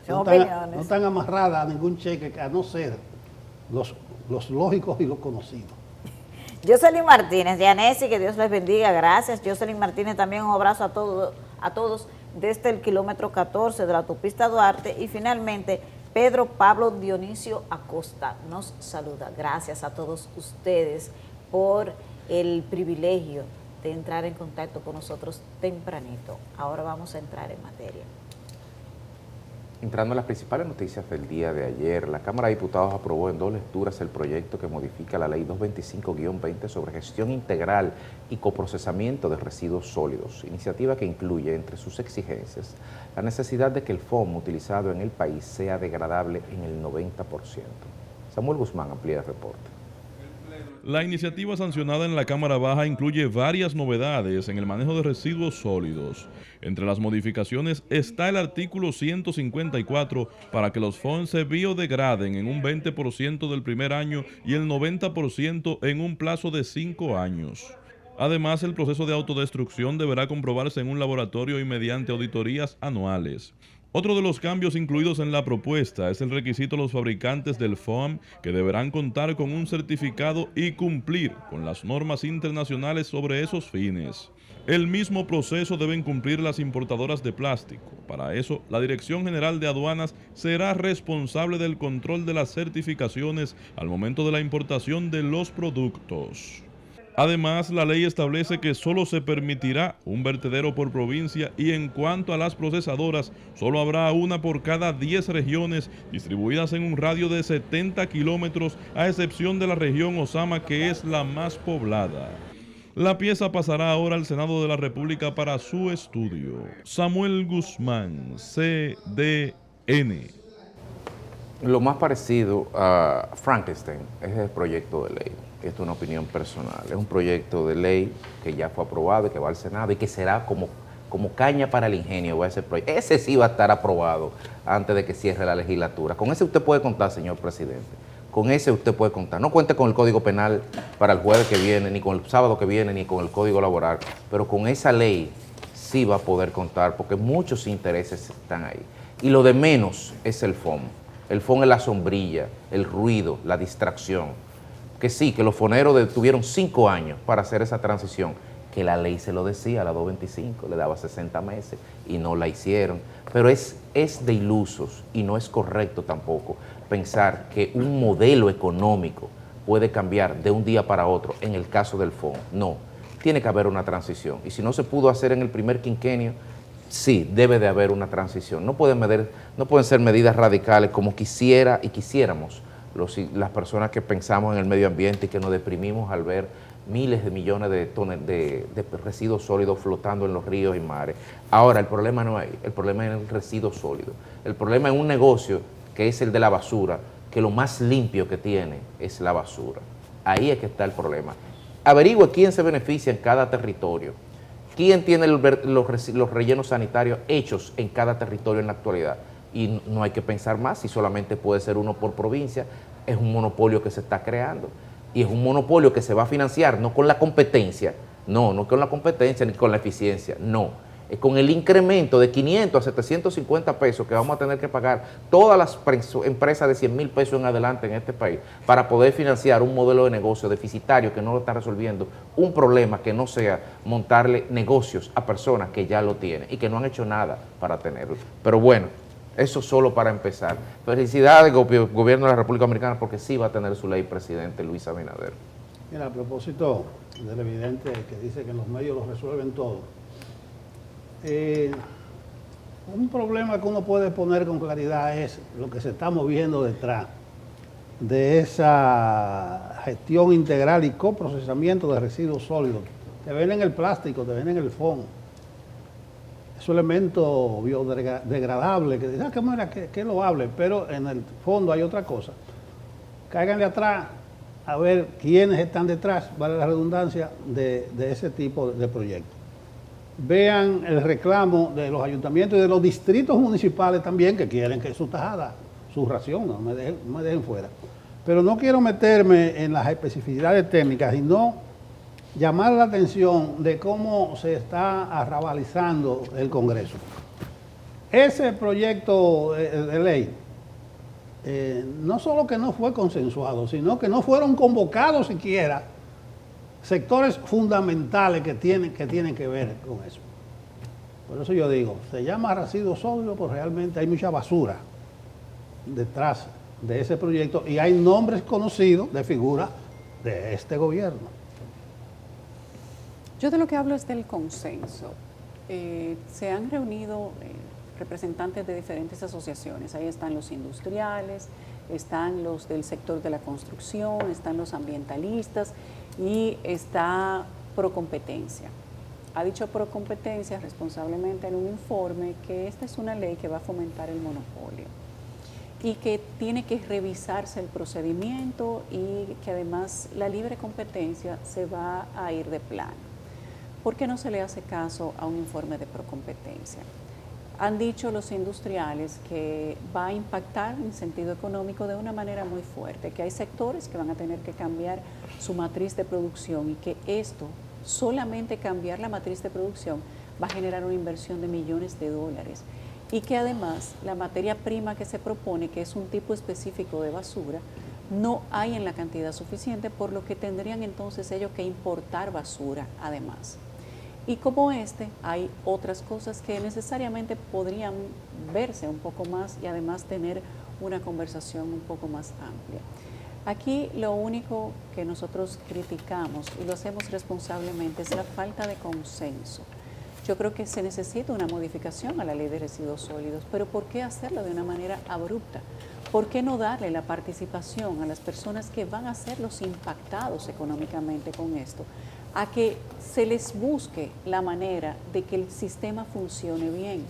Son No opiniones. están amarradas a ningún cheque, a no ser los lógicos y los conocidos. Jocelyn Martínez, Yanesi, que Dios les bendiga, gracias. Jocelyn Martínez, también un abrazo a todos desde el kilómetro 14 de la autopista Duarte. Y finalmente, Pedro Pablo Dionisio Acosta nos saluda. Gracias a todos ustedes por el privilegio de entrar en contacto con nosotros tempranito. Ahora vamos a entrar en materia. Entrando en las principales noticias del día de ayer, la Cámara de Diputados aprobó en 2 lecturas el proyecto que modifica la Ley 225-20 sobre gestión integral y coprocesamiento de residuos sólidos, iniciativa que incluye entre sus exigencias la necesidad de que el FOM utilizado en el país sea degradable en el 90%. Samuel Guzmán amplía el reporte. La iniciativa sancionada en la Cámara Baja incluye varias novedades en el manejo de residuos sólidos. Entre las modificaciones está el artículo 154 para que los FOM se biodegraden en un 20% del primer año y el 90% en un plazo de 5 años. Además, el proceso de autodestrucción deberá comprobarse en un laboratorio y mediante auditorías anuales. Otro de los cambios incluidos en la propuesta es el requisito a los fabricantes del FOAM que deberán contar con un certificado y cumplir con las normas internacionales sobre esos fines. El mismo proceso deben cumplir las importadoras de plástico. Para eso, la Dirección General de Aduanas será responsable del control de las certificaciones al momento de la importación de los productos. Además, la ley establece que solo se permitirá un vertedero por provincia y en cuanto a las procesadoras, solo habrá una por cada 10 regiones distribuidas en un radio de 70 kilómetros, a excepción de la región Osama, que es la más poblada. La pieza pasará ahora al Senado de la República para su estudio. Samuel Guzmán, CDN. Lo más parecido a Frankenstein es el proyecto de ley. Esto es una opinión personal. Es un proyecto de ley que ya fue aprobado y que va al Senado y que será como caña para el ingenio. Va ese proyecto. Ese sí va a estar aprobado antes de que cierre la legislatura. Con ese usted puede contar, señor presidente. Con ese usted puede contar. No cuente con el Código Penal para el jueves que viene, ni con el sábado que viene, ni con el Código Laboral. Pero con esa ley sí va a poder contar porque muchos intereses están ahí. Y lo de menos es el FOM. El FOM es la sombrilla, el ruido, la distracción. Que sí, que los foneros tuvieron 5 años para hacer esa transición, que la ley se lo decía, la 225, le daba 60 meses y no la hicieron. Pero es de ilusos y no es correcto tampoco pensar que un modelo económico puede cambiar de un día para otro en el caso del FOM. No, tiene que haber una transición. Y si no se pudo hacer en el primer quinquenio, sí, debe de haber una transición. No pueden ser medidas radicales como quisiéramos las personas que pensamos en el medio ambiente y que nos deprimimos al ver miles de millones de residuos sólidos flotando en los ríos y mares. Ahora, el problema no es ahí, el problema es el residuo sólido. El problema es un negocio que es el de la basura, que lo más limpio que tiene es la basura. Ahí es que está el problema. Averigüe quién se beneficia en cada territorio, quién tiene los rellenos sanitarios hechos en cada territorio en la actualidad. Y no hay que pensar más, si solamente puede ser uno por provincia, es un monopolio que se está creando. Y es un monopolio que se va a financiar no con la competencia, no con la competencia ni con la eficiencia, no. Es con el incremento de 500 a 750 pesos que vamos a tener que pagar todas las empresas de 100 mil pesos en adelante en este país para poder financiar un modelo de negocio deficitario que no lo está resolviendo, un problema que no sea montarle negocios a personas que ya lo tienen y que no han hecho nada para tenerlo. Pero bueno, eso solo para empezar. Felicidades, gobierno de la República Dominicana, porque sí va a tener su ley presidente Luis Abinader. Mira, a propósito del evidente que dice que en los medios lo resuelven todo, Un problema que uno puede poner con claridad es lo que se está moviendo detrás de esa gestión integral y coprocesamiento de residuos sólidos. Te venden el plástico, te venden el foam. Es un elemento biodegradable que dice, que lo hable, pero en el fondo hay otra cosa. Cáiganle atrás a ver quiénes están detrás, vale la redundancia, de ese tipo de proyectos. Vean el reclamo de los ayuntamientos y de los distritos municipales también que quieren que su tajada, su ración, no me dejen fuera. Pero no quiero meterme en las especificidades técnicas, sino llamar la atención de cómo se está arrabalizando el Congreso. Ese proyecto de ley, no solo que no fue consensuado, sino que no fueron convocados siquiera sectores fundamentales que tienen que ver con eso. Por eso yo digo, se llama residuos sólidos, porque realmente hay mucha basura detrás de ese proyecto y hay nombres conocidos de figuras de este gobierno. Yo de lo que hablo es del consenso. Se han reunido representantes de diferentes asociaciones. Ahí están los industriales, están los del sector de la construcción, están los ambientalistas y está Procompetencia. Ha dicho Procompetencia responsablemente en un informe que esta es una ley que va a fomentar el monopolio y que tiene que revisarse el procedimiento y que además la libre competencia se va a ir de plano. ¿Por qué no se le hace caso a un informe de Procompetencia? Han dicho los industriales que va a impactar en sentido económico de una manera muy fuerte, que hay sectores que van a tener que cambiar su matriz de producción y que esto, solamente cambiar la matriz de producción, va a generar una inversión de millones de dólares y que además la materia prima que se propone, que es un tipo específico de basura, no hay en la cantidad suficiente, por lo que tendrían entonces ellos que importar basura además. Y como hay otras cosas que necesariamente podrían verse un poco más y además tener una conversación un poco más amplia. Aquí lo único que nosotros criticamos y lo hacemos responsablemente es la falta de consenso. Yo creo que se necesita una modificación a la ley de residuos sólidos, pero ¿por qué hacerlo de una manera abrupta? ¿Por qué no darle la participación a las personas que van a ser los impactados económicamente con esto? A que se les busque la manera de que el sistema funcione bien.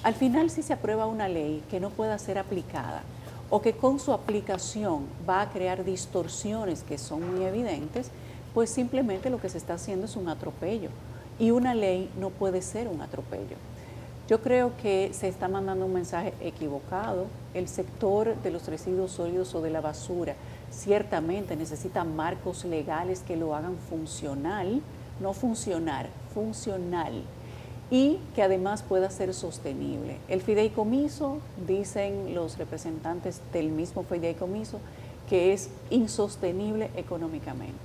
Al final, si se aprueba una ley que no pueda ser aplicada o que con su aplicación va a crear distorsiones que son muy evidentes, pues simplemente lo que se está haciendo es un atropello. Y una ley no puede ser un atropello. Yo creo que se está mandando un mensaje equivocado. El sector de los residuos sólidos o de la basura ciertamente necesita marcos legales que lo hagan funcional, no funcionar, funcional, y que además pueda ser sostenible. El fideicomiso, dicen los representantes del mismo fideicomiso, que es insostenible económicamente.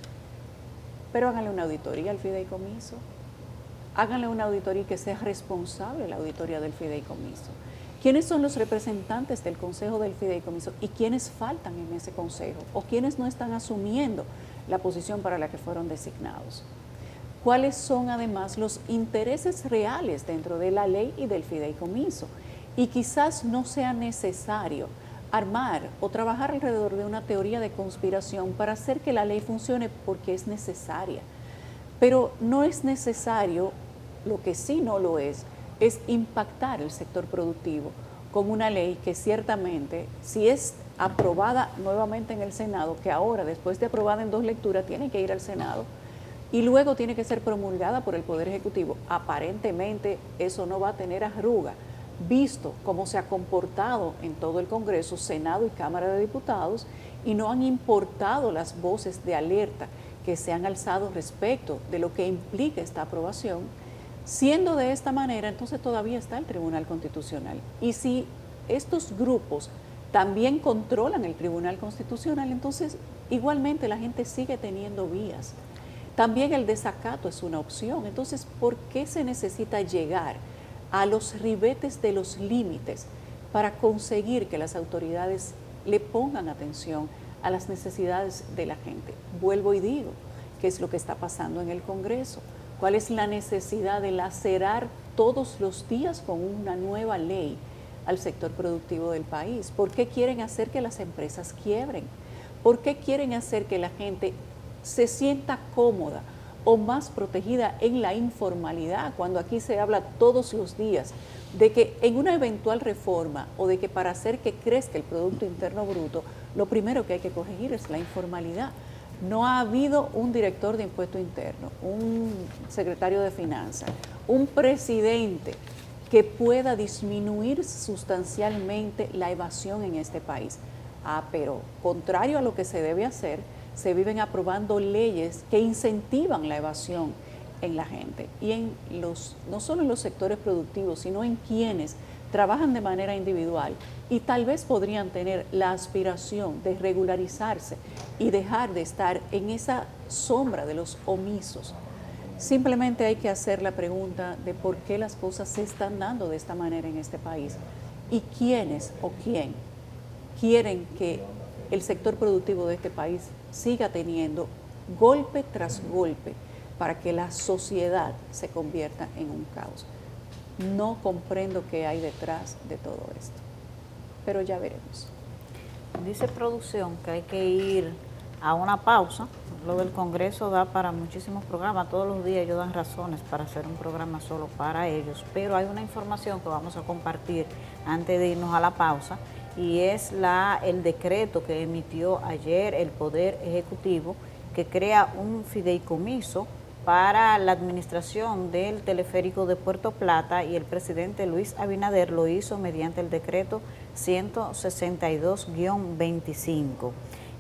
Pero háganle una auditoría al fideicomiso. Háganle una auditoría que sea responsable la auditoría del fideicomiso. ¿Quiénes son los representantes del Consejo del Fideicomiso y quiénes faltan en ese consejo o quiénes no están asumiendo la posición para la que fueron designados? ¿Cuáles son además los intereses reales dentro de la ley y del fideicomiso? Y quizás no sea necesario armar o trabajar alrededor de una teoría de conspiración para hacer que la ley funcione porque es necesaria. Pero no es necesario, lo que sí no lo es impactar el sector productivo con una ley que ciertamente, si es aprobada nuevamente en el Senado, que ahora, después de aprobada en 2 lecturas, tiene que ir al Senado y luego tiene que ser promulgada por el Poder Ejecutivo. Aparentemente eso no va a tener arruga, visto cómo se ha comportado en todo el Congreso, Senado y Cámara de Diputados, y no han importado las voces de alerta que se han alzado respecto de lo que implica esta aprobación. Siendo de esta manera, entonces todavía está el Tribunal Constitucional. Y si estos grupos también controlan el Tribunal Constitucional, entonces igualmente la gente sigue teniendo vías. También el desacato es una opción. Entonces, ¿por qué se necesita llegar a los ribetes de los límites para conseguir que las autoridades le pongan atención a las necesidades de la gente? Vuelvo y digo, ¿qué es lo que está pasando en el Congreso? ¿Cuál es la necesidad de lacerar todos los días con una nueva ley al sector productivo del país? ¿Por qué quieren hacer que las empresas quiebren? ¿Por qué quieren hacer que la gente se sienta cómoda o más protegida en la informalidad, cuando aquí se habla todos los días de que en una eventual reforma o de que para hacer que crezca el Producto Interno Bruto, lo primero que hay que corregir es la informalidad? No ha habido un director de impuesto interno, un secretario de finanzas, un presidente que pueda disminuir sustancialmente la evasión en este país. Pero contrario a lo que se debe hacer, se viven aprobando leyes que incentivan la evasión en la gente y no solo en los sectores productivos, sino en quienes trabajan de manera individual y tal vez podrían tener la aspiración de regularizarse y dejar de estar en esa sombra de los omisos. Simplemente hay que hacer la pregunta de por qué las cosas se están dando de esta manera en este país y quiénes o quién quieren que el sector productivo de este país siga teniendo golpe tras golpe para que la sociedad se convierta en un caos. No comprendo qué hay detrás de todo esto, pero ya veremos. Dice producción que hay que ir a una pausa. Lo del Congreso da para muchísimos programas. Todos los días ellos dan razones para hacer un programa solo para ellos, pero hay una información que vamos a compartir antes de irnos a la pausa, y es el decreto que emitió ayer el Poder Ejecutivo, que crea un fideicomiso para la administración del teleférico de Puerto Plata, y el presidente Luis Abinader lo hizo mediante el decreto 162-25.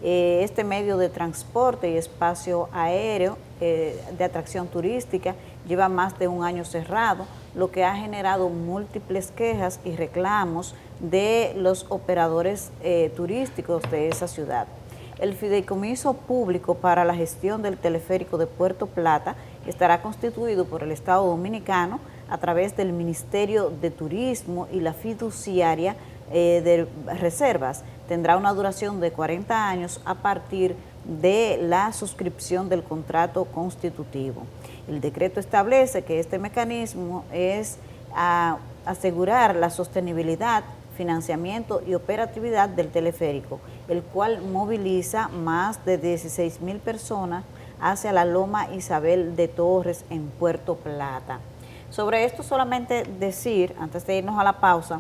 Este medio de transporte y espacio aéreo de atracción turística lleva más de un año cerrado, lo que ha generado múltiples quejas y reclamos de los operadores turísticos de esa ciudad. El fideicomiso público para la gestión del teleférico de Puerto Plata estará constituido por el Estado Dominicano a través del Ministerio de Turismo y la fiduciaria de reservas. Tendrá una duración de 40 años a partir de la suscripción del contrato constitutivo. El decreto establece que este mecanismo es asegurar la sostenibilidad, financiamiento y operatividad del teleférico, el cual moviliza más de 16,000 personas hacia la Loma Isabel de Torres en Puerto Plata. Sobre esto solamente decir, antes de irnos a la pausa,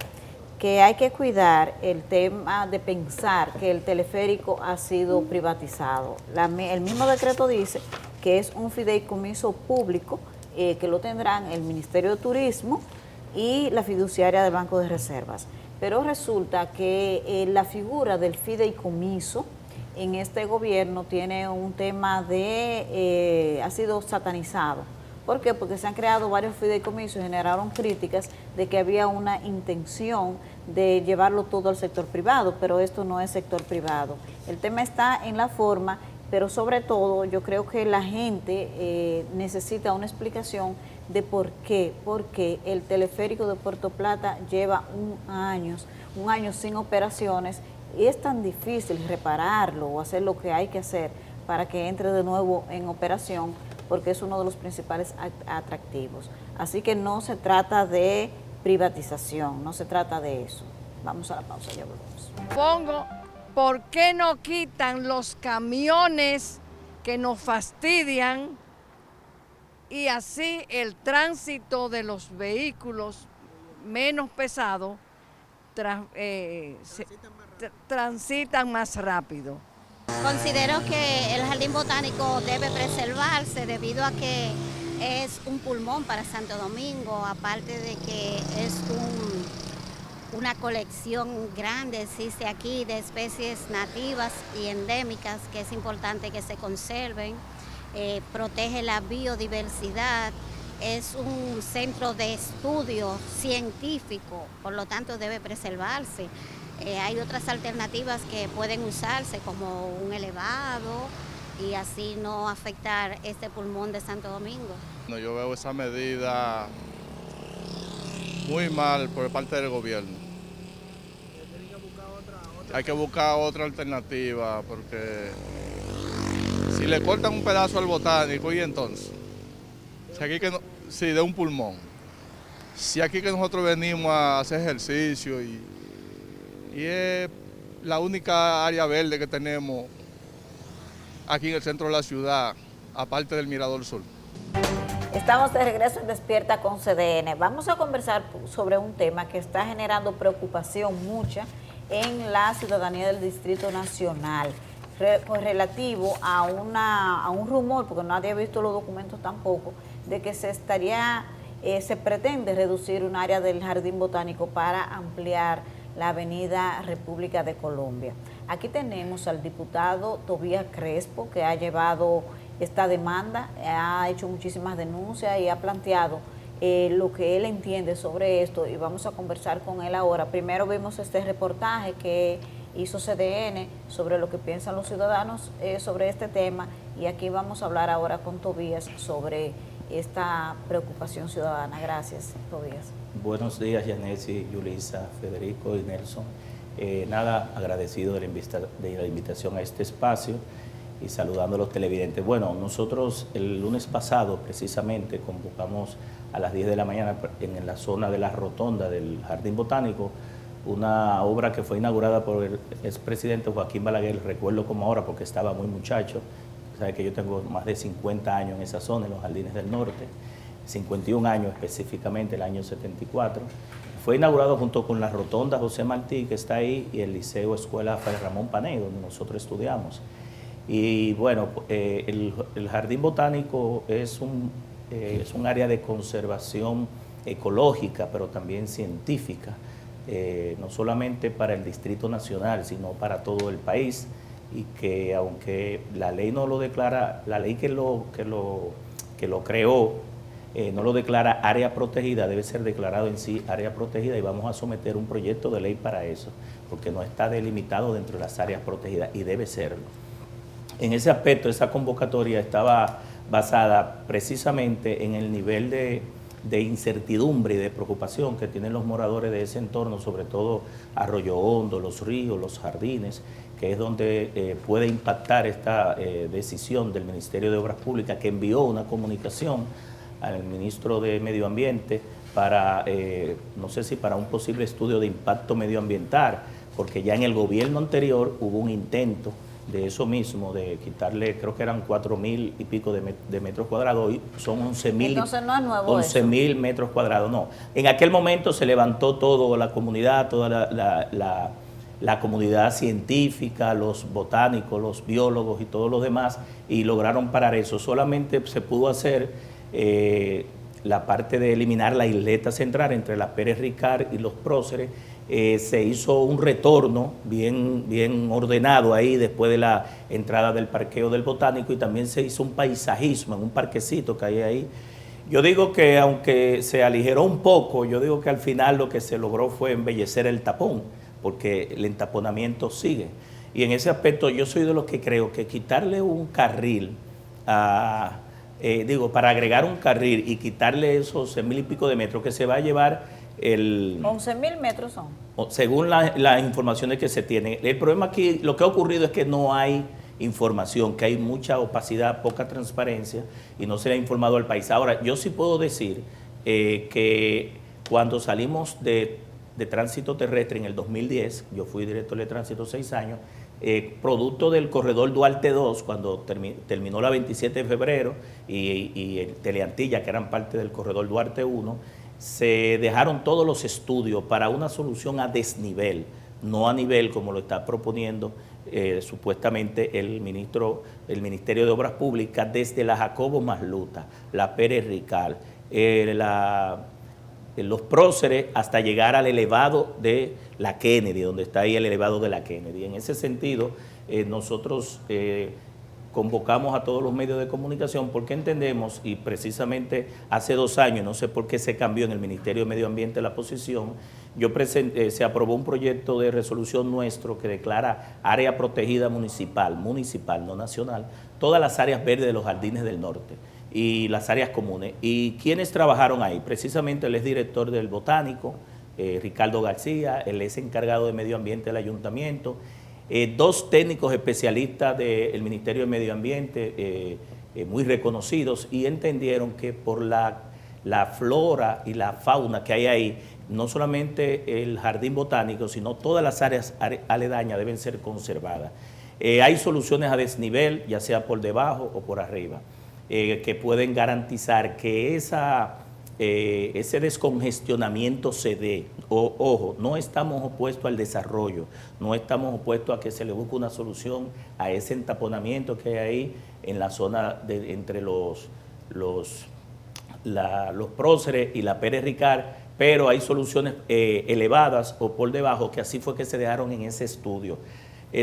que hay que cuidar el tema de pensar que el teleférico ha sido privatizado. El mismo decreto dice que es un fideicomiso público que lo tendrán el Ministerio de Turismo y la fiduciaria del Banco de Reservas. Pero resulta que la figura del fideicomiso en este gobierno tiene un tema ha sido satanizado. ¿Por qué? Porque se han creado varios fideicomisos y generaron críticas de que había una intención de llevarlo todo al sector privado, pero esto no es sector privado. El tema está en la forma, pero sobre todo yo creo que la gente necesita una explicación de por qué el teleférico de Puerto Plata lleva un año sin operaciones y es tan difícil repararlo o hacer lo que hay que hacer para que entre de nuevo en operación, porque es uno de los principales atractivos. Así que no se trata de privatización, no se trata de eso. Vamos a la pausa, ya volvemos. Pongo, ¿por qué no quitan los camiones que nos fastidian y así el tránsito de los vehículos menos pesados transitan más rápido? Considero que el jardín botánico debe preservarse debido a que es un pulmón para Santo Domingo, aparte de que es una colección grande, existe aquí, de especies nativas y endémicas que es importante que se conserven, protege la biodiversidad, es un centro de estudio científico, por lo tanto debe preservarse. Hay otras alternativas que pueden usarse como un elevado y así no afectar este pulmón de Santo Domingo. Yo veo esa medida muy mal por parte del gobierno. Hay que buscar otra alternativa porque si le cortan un pedazo al botánico, ¿y entonces? Si aquí sí, de un pulmón. Si aquí que nosotros venimos a hacer ejercicio y es la única área verde que tenemos aquí en el centro de la ciudad, aparte del Mirador Sur. Estamos de regreso en Despierta con CDN. Vamos a conversar sobre un tema que está generando preocupación mucha en la ciudadanía del Distrito Nacional, relativo a un rumor, porque nadie ha visto los documentos tampoco, de que se pretende reducir un área del Jardín Botánico para ampliar la Avenida República de Colombia. Aquí tenemos al diputado Tobías Crespo, que ha llevado esta demanda, ha hecho muchísimas denuncias y ha planteado lo que él entiende sobre esto, y vamos a conversar con él ahora. Primero vimos este reportaje que hizo CDN sobre lo que piensan los ciudadanos sobre este tema, y aquí vamos a hablar ahora con Tobías sobre esta preocupación ciudadana. Gracias, Tobías. Buenos días, Yanesi, Yulisa, Federico y Nelson. Nada, agradecido de la invitación a este espacio y saludando a los televidentes. Bueno, nosotros el lunes pasado precisamente convocamos a las 10 de la mañana en la zona de la rotonda del Jardín Botánico una obra que fue inaugurada por el expresidente Joaquín Balaguer, recuerdo como ahora porque estaba muy muchacho. Sabe que yo tengo más de 50 años en esa zona, en los Jardines del Norte, 51 años específicamente, el año 74. Fue inaugurado junto con la Rotonda José Martí, que está ahí, y el Liceo Escuela Fray Ramón Paney, donde nosotros estudiamos. Y bueno, el Jardín Botánico es un área de conservación ecológica, pero también científica, no solamente para el Distrito Nacional, sino para todo el país, y que aunque la ley no lo declara, la ley que lo creó no lo declara área protegida, debe ser declarado en sí área protegida, y vamos a someter un proyecto de ley para eso, porque no está delimitado dentro de las áreas protegidas y debe serlo. En ese aspecto, esa convocatoria estaba basada precisamente en el nivel de incertidumbre y de preocupación que tienen los moradores de ese entorno, sobre todo Arroyo Hondo, los ríos, los jardines, que es donde puede impactar esta decisión del Ministerio de Obras Públicas, que envió una comunicación al ministro de Medio Ambiente para, no sé si para un posible estudio de impacto medioambiental, porque ya en el gobierno anterior hubo un intento de eso mismo, de quitarle, creo que eran 4.000 y pico de metros cuadrados, hoy son 11.000. Entonces no es nuevo 11.000 metros cuadrados, no. En aquel momento se levantó toda la comunidad, toda la comunidad científica, los botánicos, los biólogos y todos los demás, y lograron parar eso. Solamente se pudo hacer la parte de eliminar la isleta central entre la Pérez Ricard y los Próceres. Se hizo un retorno bien ordenado ahí después de la entrada del parqueo del Botánico, y también se hizo un paisajismo en un parquecito que hay ahí. Yo digo que aunque se aligeró un poco, yo digo que al final lo que se logró fue embellecer el tapón, porque el entaponamiento sigue. Y en ese aspecto yo soy de los que creo que quitarle un carril para agregar un carril y quitarle esos 11.000 y pico de metros que se va a llevar 11.000 metros son. Según las informaciones que se tienen. El problema aquí, lo que ha ocurrido es que no hay información, que hay mucha opacidad, poca transparencia, y no se le ha informado al país. Ahora, yo sí puedo decir que cuando salimos de tránsito terrestre en el 2010, yo fui director de tránsito 6 años, producto del corredor Duarte 2, cuando terminó la 27 de febrero y el Teleantilla, que eran parte del corredor Duarte 1, se dejaron todos los estudios para una solución a desnivel, no a nivel como lo está proponiendo supuestamente el Ministerio de Obras Públicas, desde la Jacobo Masluta, la Pérez Ricard, los Próceres, hasta llegar al elevado de la Kennedy, donde está ahí el elevado de la Kennedy. En ese sentido, nosotros convocamos a todos los medios de comunicación porque entendemos, y precisamente hace 2 años, no sé por qué se cambió en el Ministerio de Medio Ambiente la posición, se aprobó un proyecto de resolución nuestro que declara área protegida municipal, no nacional, todas las áreas verdes de los Jardines del Norte y las áreas comunes. ¿Y quiénes trabajaron ahí? Precisamente el exdirector del Botánico, Ricardo García, el ex encargado de Medio Ambiente del Ayuntamiento, 2 técnicos especialistas del Ministerio de Medio Ambiente, muy reconocidos, y entendieron que por la flora y la fauna que hay ahí, no solamente el jardín botánico, sino todas las áreas aledañas deben ser conservadas. Hay soluciones a desnivel, ya sea por debajo o por arriba, que pueden garantizar que ese descongestionamiento se dé. Ojo, no estamos opuestos al desarrollo, no estamos opuestos a que se le busque una solución a ese entaponamiento que hay ahí en la zona entre los próceres y la Pérez Ricard, pero hay soluciones elevadas o por debajo, que así fue que se dejaron en ese estudio.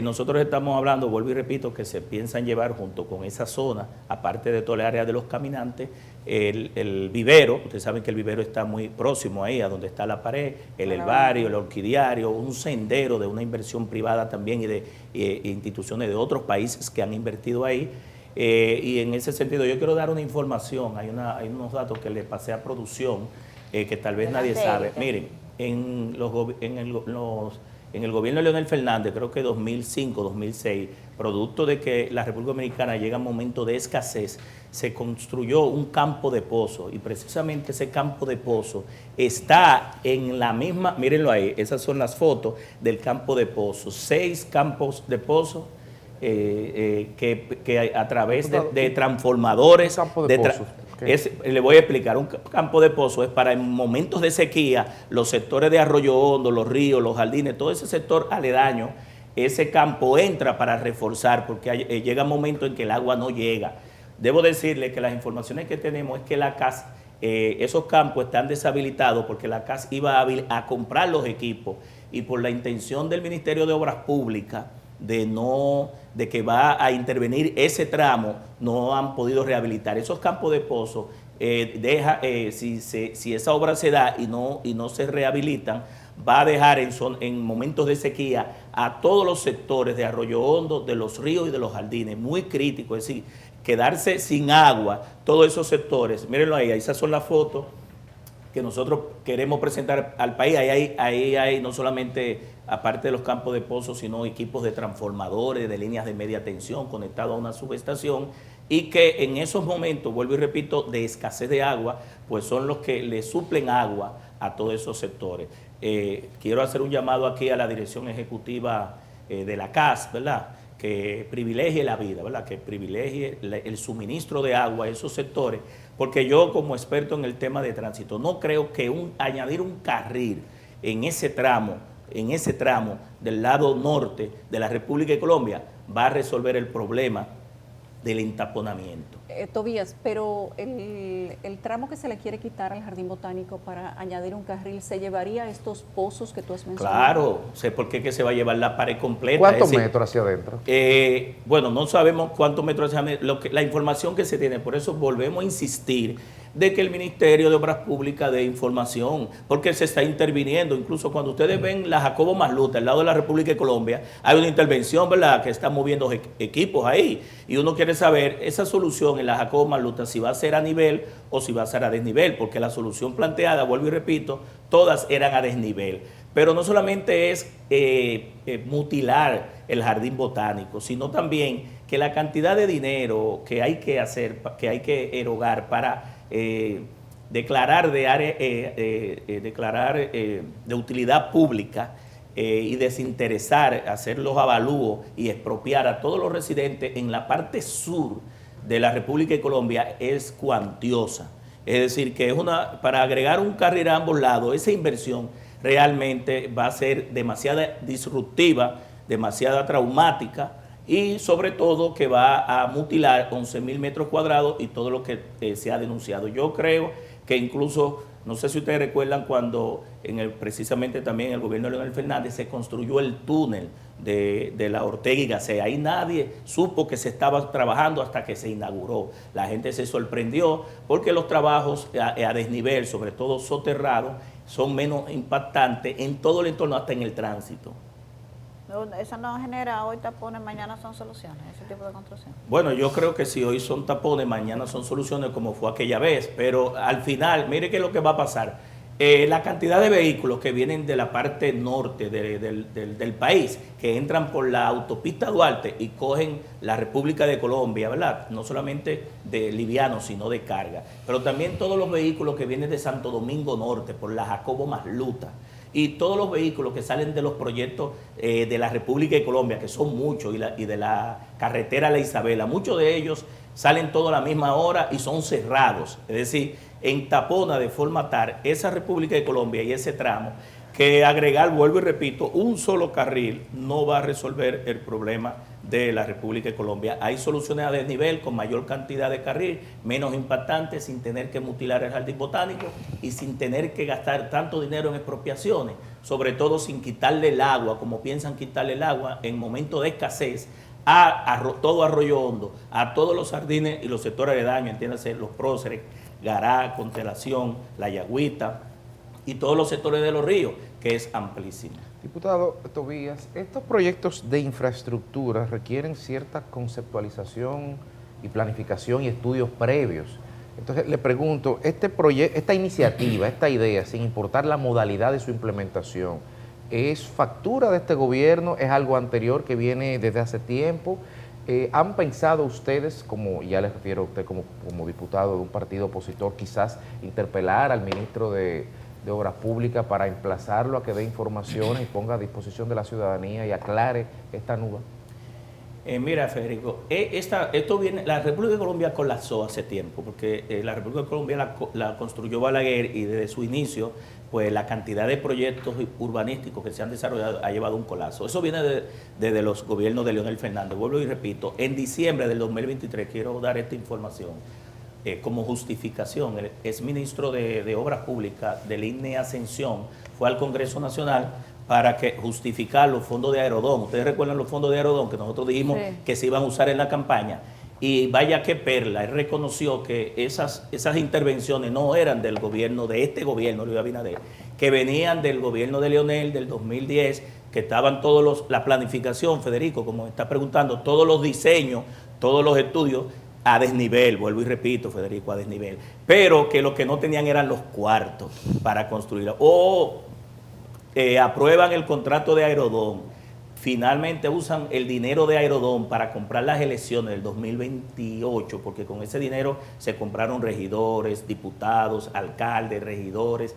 Nosotros estamos hablando, vuelvo y repito, que se piensan llevar junto con esa zona, aparte de toda el área de los caminantes, el vivero. Ustedes saben que el vivero está muy próximo ahí, a donde está la pared, el herbario, el orquidiario, un sendero de una inversión privada también y de instituciones de otros países que han invertido ahí. Y en ese sentido yo quiero dar una información, hay unos datos que le pasé a producción que tal vez nadie sabe. Miren, en el gobierno de Leonel Fernández, creo que 2005, 2006, producto de que la República Dominicana llega a un momento de escasez, se construyó un campo de pozo, y precisamente ese campo de pozo está en la misma, mírenlo ahí, esas son las fotos del campo de pozo, 6 campos de pozo que a través de transformadores, le voy a explicar. Un campo de pozo es para en momentos de sequía, los sectores de Arroyo Hondo, los ríos, los jardines, todo ese sector aledaño, ese campo entra para reforzar, porque llega un momento en que el agua no llega. Debo decirle que las informaciones que tenemos es que la CAS, esos campos están deshabilitados porque la CAS iba a comprar los equipos, y por la intención del Ministerio de Obras Públicas de que va a intervenir ese tramo, no han podido rehabilitar esos campos de pozo. Si esa obra se da y no se rehabilitan, va a dejar en momentos de sequía a todos los sectores de Arroyo Hondo, de los ríos y de los jardines, muy crítico, es decir, quedarse sin agua, todos esos sectores. Mírenlo ahí, esas son las fotos que nosotros queremos presentar al país. Ahí hay no solamente, aparte de los campos de pozo, sino equipos de transformadores, de líneas de media tensión conectados a una subestación, y que en esos momentos, vuelvo y repito, de escasez de agua, pues son los que le suplen agua a todos esos sectores. Quiero hacer un llamado aquí a la dirección ejecutiva de la CAS, ¿verdad?, que privilegie la vida, ¿verdad?, que privilegie el suministro de agua a esos sectores, porque yo, como experto en el tema de tránsito, no creo que añadir un carril en ese tramo del lado norte de la República de Colombia va a resolver el problema del entaponamiento. Tobías, pero el tramo que se le quiere quitar al Jardín Botánico para añadir un carril, ¿se llevaría a estos pozos que tú has mencionado? Claro, sé por qué que se va a llevar la pared completa. ¿Cuántos metros hacia adentro? Bueno, no sabemos cuántos metros hacia adentro, la información que se tiene, por eso volvemos a insistir de que el Ministerio de Obras Públicas dé información, porque se está interviniendo. Incluso cuando ustedes ven la Jacobo Masluta, al lado de la República de Colombia, hay una intervención, ¿verdad?, que está moviendo equipos ahí, y uno quiere saber esa solución en la Jacobo Masluta, si va a ser a nivel o si va a ser a desnivel, porque la solución planteada, vuelvo y repito, todas eran a desnivel. Pero no solamente es mutilar el jardín botánico, sino también que la cantidad de dinero que hay que hacer, que hay que erogar para declarar de utilidad pública y desinteresar, hacer los avalúos y expropiar a todos los residentes en la parte sur de la República de Colombia es cuantiosa. Es decir, que para agregar un carril a ambos lados, esa inversión realmente va a ser demasiado disruptiva, demasiado traumática, y sobre todo que va a mutilar 11.000 metros cuadrados y todo lo que se ha denunciado. Yo creo que incluso, no sé si ustedes recuerdan cuando precisamente también en el gobierno de Leonel Fernández se construyó el túnel de la Ortega y Gasset. Ahí nadie supo que se estaba trabajando hasta que se inauguró. La gente se sorprendió porque los trabajos a desnivel, sobre todo soterrados, son menos impactantes en todo el entorno, hasta en el tránsito. Eso no genera hoy tapones, mañana son soluciones, ese tipo de construcción. Bueno, yo creo que si hoy son tapones, mañana son soluciones, como fue aquella vez, pero al final, mire qué es lo que va a pasar. La cantidad de vehículos que vienen de la parte norte del país, que entran por la autopista Duarte y cogen la República de Colombia, ¿verdad? No solamente de livianos, sino de carga. Pero también todos los vehículos que vienen de Santo Domingo Norte, por la Jacobo Masluta, y todos los vehículos que salen de los proyectos de la República de Colombia, que son muchos, y de la carretera La Isabela, muchos de ellos salen todos a la misma hora y son cerrados, es decir, entapona de forma tal esa República de Colombia y ese tramo, que agregar, vuelvo y repito, un solo carril no va a resolver el problema de la República de Colombia. Hay soluciones a desnivel con mayor cantidad de carril, menos impactantes, sin tener que mutilar el jardín botánico y sin tener que gastar tanto dinero en expropiaciones, sobre todo sin quitarle el agua, como piensan quitarle el agua en momentos de escasez, todo Arroyo Hondo, a todos los jardines y los sectores de daño, entiéndase, los próceres, Gará, Constelación, La Yagüita y todos los sectores de los ríos, que es amplísimo. Diputado Tobías, estos proyectos de infraestructura requieren cierta conceptualización y planificación y estudios previos. Entonces le pregunto, esta iniciativa, esta idea, sin importar la modalidad de su implementación, ¿es factura de este gobierno? ¿Es algo anterior que viene desde hace tiempo? ¿Han pensado ustedes, como ya les refiero a usted como diputado de un partido opositor, quizás interpelar al ministro de Obras Públicas para emplazarlo a que dé informaciones y ponga a disposición de la ciudadanía y aclare esta nube? Mira, Federico, la República de Colombia colapsó hace tiempo, porque la República de Colombia la construyó Balaguer y desde su inicio, pues la cantidad de proyectos urbanísticos que se han desarrollado ha llevado a un colapso. Eso viene desde los gobiernos de Leonel Fernández. Vuelvo y repito, en diciembre del 2023, quiero dar esta información como justificación. El exministro de Obras Públicas del INE Ascensión fue al Congreso Nacional para justificar los fondos de Aerodón. Ustedes recuerdan los fondos de Aerodón que nosotros dijimos que se iban a usar en la campaña. Y vaya qué perla, él reconoció que esas intervenciones no eran del gobierno, de este gobierno, Luis Abinader, que venían del gobierno de Leonel del 2010, que estaban la planificación, Federico, como me está preguntando, todos los diseños, todos los estudios a desnivel, vuelvo y repito, Federico, a desnivel, pero que lo que no tenían eran los cuartos para construirla. Aprueban el contrato de Aerodón, finalmente usan el dinero de Aerodón para comprar las elecciones del 2028, porque con ese dinero se compraron regidores, diputados, alcaldes, regidores,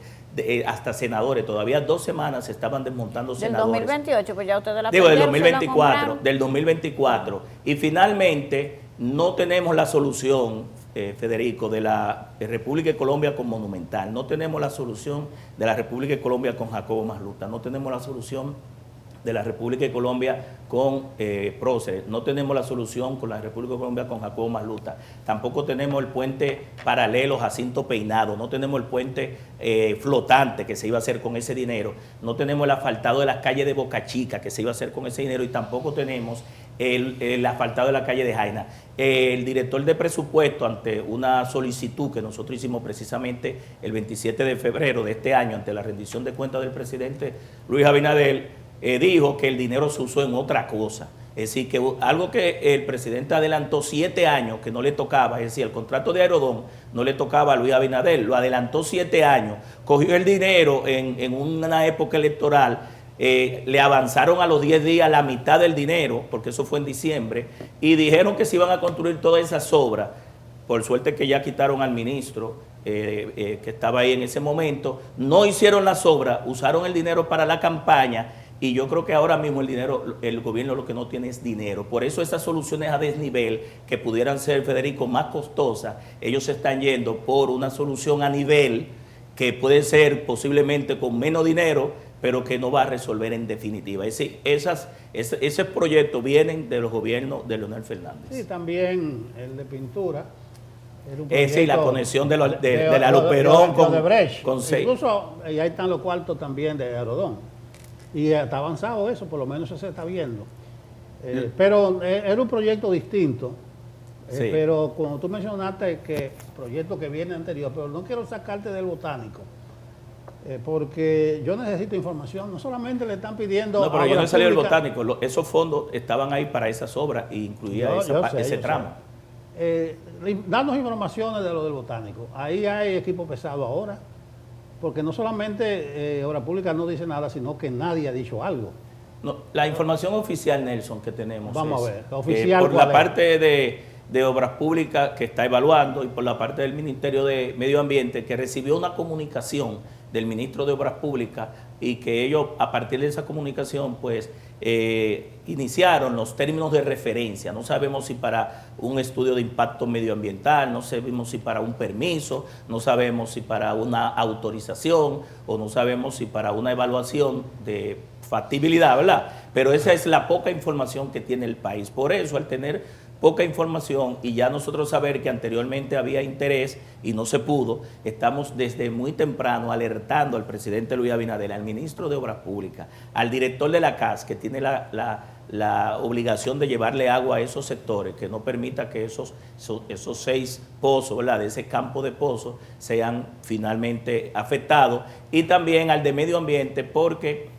hasta senadores. Todavía 2 semanas se estaban desmontando senadores. Del 2028, pues ya ustedes la Digo, del perdieron, 2024. Y finalmente no tenemos la solución, Federico, de la República de Colombia con Monumental. No tenemos la solución de la República de Colombia con Jacobo Masluta. No tenemos la solución de la República de Colombia con Próceres. No tenemos la solución con la República de Colombia con Jacobo Masluta. Tampoco tenemos el puente paralelo Jacinto Peinado. No tenemos el puente flotante que se iba a hacer con ese dinero. No tenemos el asfaltado de las calles de Boca Chica que se iba a hacer con ese dinero. Y tampoco tenemos el asfaltado de la calle de Jaina. El director de presupuesto, ante una solicitud que nosotros hicimos precisamente el 27 de febrero de este año, ante la rendición de cuentas del presidente Luis Abinader, dijo que el dinero se usó en otra cosa. Es decir, que algo que el presidente adelantó 7 años que no le tocaba, es decir, el contrato de Aerodón no le tocaba a Luis Abinader, lo adelantó 7 años, cogió el dinero en una época electoral, le avanzaron a los 10 días la mitad del dinero, porque eso fue en diciembre, y dijeron que se iban a construir todas esas obras. Por suerte que ya quitaron al ministro que estaba ahí en ese momento, no hicieron las obras, usaron el dinero para la campaña. Y yo creo que ahora mismo el gobierno lo que no tiene es dinero. Por eso esas soluciones a desnivel, que pudieran ser, Federico, más costosas, ellos se están yendo por una solución a nivel que puede ser posiblemente con menos dinero, pero que no va a resolver en definitiva. Es decir, esos proyectos vienen de los gobiernos de Leonel Fernández. Sí, también el de pintura. Sí, la conexión de la Luperón con incluso ahí están los cuartos también de Aerodón. Y está avanzado eso, por lo menos eso se está viendo. Pero era un proyecto distinto. Sí. Pero como tú mencionaste que proyecto que viene anterior, pero no quiero sacarte del botánico. Porque yo necesito información. No solamente le están pidiendo... No, pero yo no he salido del botánico. Esos fondos estaban ahí para esas obras e incluía ese tramo. Danos informaciones de lo del botánico. Ahí hay equipo pesado ahora. porque no solamente Obras Públicas no dice nada, sino que nadie ha dicho algo. No, la información oficial, Nelson, que tenemos Vamos es, a ver, oficial, por ¿cuál la es? parte de Obras Públicas que está evaluando y por la parte del Ministerio de Medio Ambiente que recibió una comunicación del Ministro de Obras Públicas y que ellos a partir de esa comunicación pues iniciaron los términos de referencia. No sabemos si para un estudio de impacto medioambiental, no sabemos si para un permiso, no sabemos si para una autorización o no sabemos si para una evaluación de factibilidad, ¿verdad? Pero esa es la poca información que tiene el país. Por eso, al tener poca información y ya nosotros saber que anteriormente había interés y no se pudo, estamos desde muy temprano alertando al presidente Luis Abinader, al ministro de Obras Públicas, al director de la CAS, que tiene la obligación de llevarle agua a esos sectores, que no permita que esos 6 pozos, ¿verdad?, de ese campo de pozos sean finalmente afectados, y también al de Medio Ambiente, porque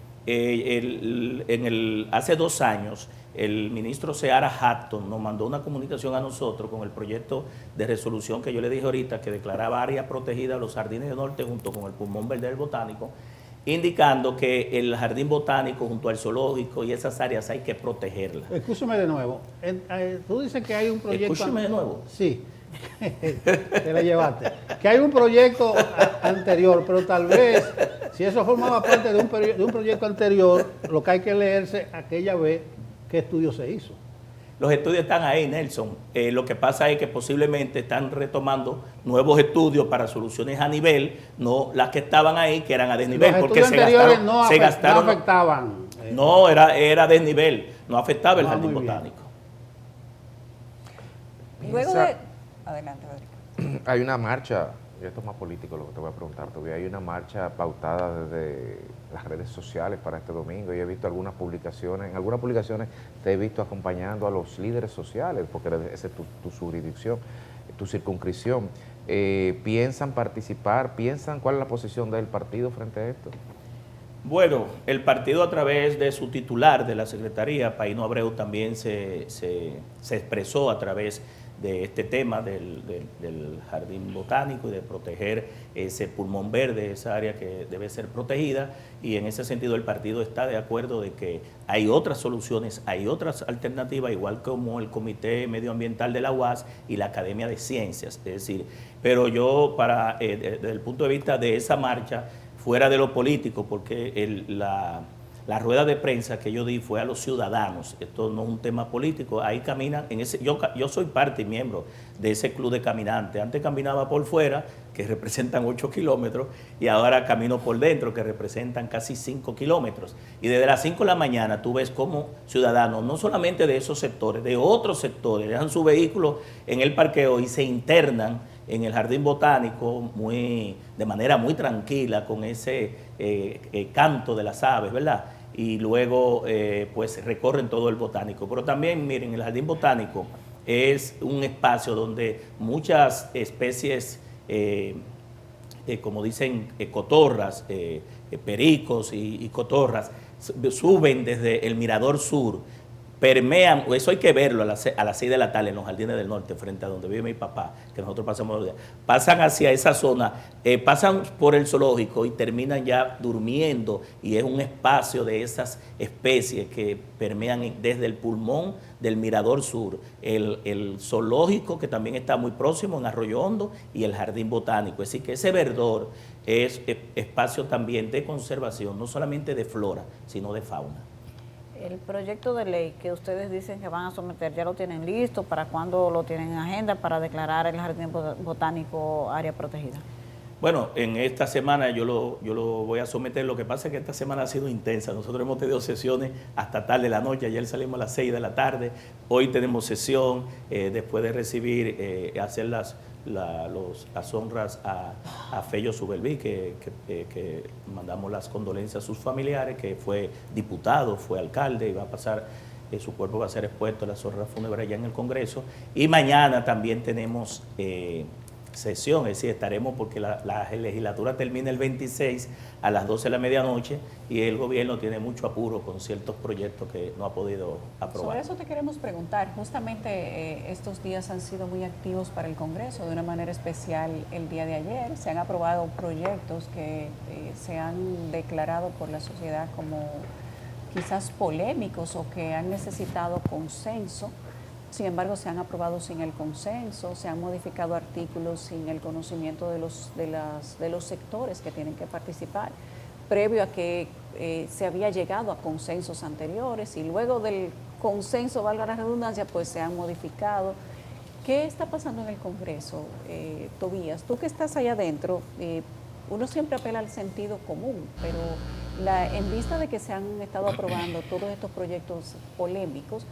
hace 2 años el ministro Seara Hatton nos mandó una comunicación a nosotros con el proyecto de resolución que yo le dije ahorita, que declaraba área protegida a los jardines del norte junto con el pulmón verde del botánico, indicando que el jardín botánico junto al zoológico y esas áreas hay que protegerlas. Escúchame de nuevo. Tú dices que hay un proyecto... Escúchame de nuevo. Sí, te la llevaste. Que hay un proyecto anterior, pero tal vez, si eso formaba parte de un proyecto anterior, lo que hay que leerse aquella vez qué estudio se hizo. Los estudios están ahí, Nelson. Lo que pasa es que posiblemente están retomando nuevos estudios para soluciones a nivel, no las que estaban ahí, que eran a desnivel. Los porque estudios anteriores no afectaban. No, era a desnivel, no afectaba el jardín botánico. Luego de... Adelante, Federico. Hay una marcha, y esto es más político lo que te voy a preguntar todavía, hay una marcha pautada desde las redes sociales para este domingo, y he visto algunas publicaciones, en algunas publicaciones te he visto acompañando a los líderes sociales, porque esa es tu jurisdicción, tu circunscripción. ¿Piensan participar? ¿Cuál es la posición del partido frente a esto? Bueno, el partido a través de su titular de la Secretaría, Paino Abreu, también se expresó a través de este tema del jardín botánico y de proteger ese pulmón verde, esa área que debe ser protegida, y en ese sentido el partido está de acuerdo de que hay otras soluciones, hay otras alternativas, igual como el Comité Medioambiental de la UAS y la Academia de Ciencias, es decir, pero yo desde el punto de vista de esa marcha, fuera de lo político, porque la rueda de prensa que yo di fue a los ciudadanos, esto no es un tema político, ahí caminan, yo soy parte y miembro de ese club de caminantes, antes caminaba por fuera, que representan 8 kilómetros, y ahora camino por dentro, que representan casi 5 kilómetros, y desde las 5 de la mañana tú ves cómo ciudadanos, no solamente de esos sectores, de otros sectores, dejan su vehículo en el parqueo y se internan en el jardín botánico de manera muy tranquila, con ese canto de las aves, ¿verdad? Y luego pues recorren todo el botánico. Pero también, miren, el jardín botánico es un espacio donde muchas especies, como dicen, cotorras, pericos y cotorras, suben desde el Mirador Sur, permean, eso hay que verlo a las 6 de la tarde en los jardines del norte, frente a donde vive mi papá, que nosotros pasamos los días, pasan hacia esa zona, pasan por el zoológico y terminan ya durmiendo, y es un espacio de esas especies que permean desde el pulmón del Mirador Sur, el zoológico, que también está muy próximo en Arroyo Hondo, y el jardín botánico. Es decir, que ese verdor es espacio también de conservación, no solamente de flora, sino de fauna. El proyecto de ley que ustedes dicen que van a someter, ¿ya lo tienen listo? ¿Para cuándo lo tienen en agenda para declarar el jardín botánico área protegida? Bueno, en esta semana yo lo voy a someter. Lo que pasa es que esta semana ha sido intensa. Nosotros hemos tenido sesiones hasta tarde de la noche. Ayer salimos a las 6 de la tarde. Hoy tenemos sesión después de recibir, hacer las honras a Fello Subelví, que mandamos las condolencias a sus familiares, que fue diputado, fue alcalde y va a pasar, su cuerpo va a ser expuesto a las honras fúnebres allá en el Congreso. Y mañana también tenemos sesión, es decir, estaremos porque la legislatura termina el 26 a las 12 de la medianoche y el gobierno tiene mucho apuro con ciertos proyectos que no ha podido aprobar. Sobre eso te queremos preguntar. Justamente estos días han sido muy activos para el Congreso, de una manera especial el día de ayer. Se han aprobado proyectos que se han declarado por la sociedad como quizás polémicos o que han necesitado consenso. Sin embargo, se han aprobado sin el consenso, se han modificado artículos sin el conocimiento de los sectores que tienen que participar, previo a que se había llegado a consensos anteriores y luego del consenso, valga la redundancia, pues se han modificado. ¿Qué está pasando en el Congreso, Tobías? Tú que estás allá adentro, uno siempre apela al sentido común, pero en vista de que se han estado aprobando todos estos proyectos polémicos,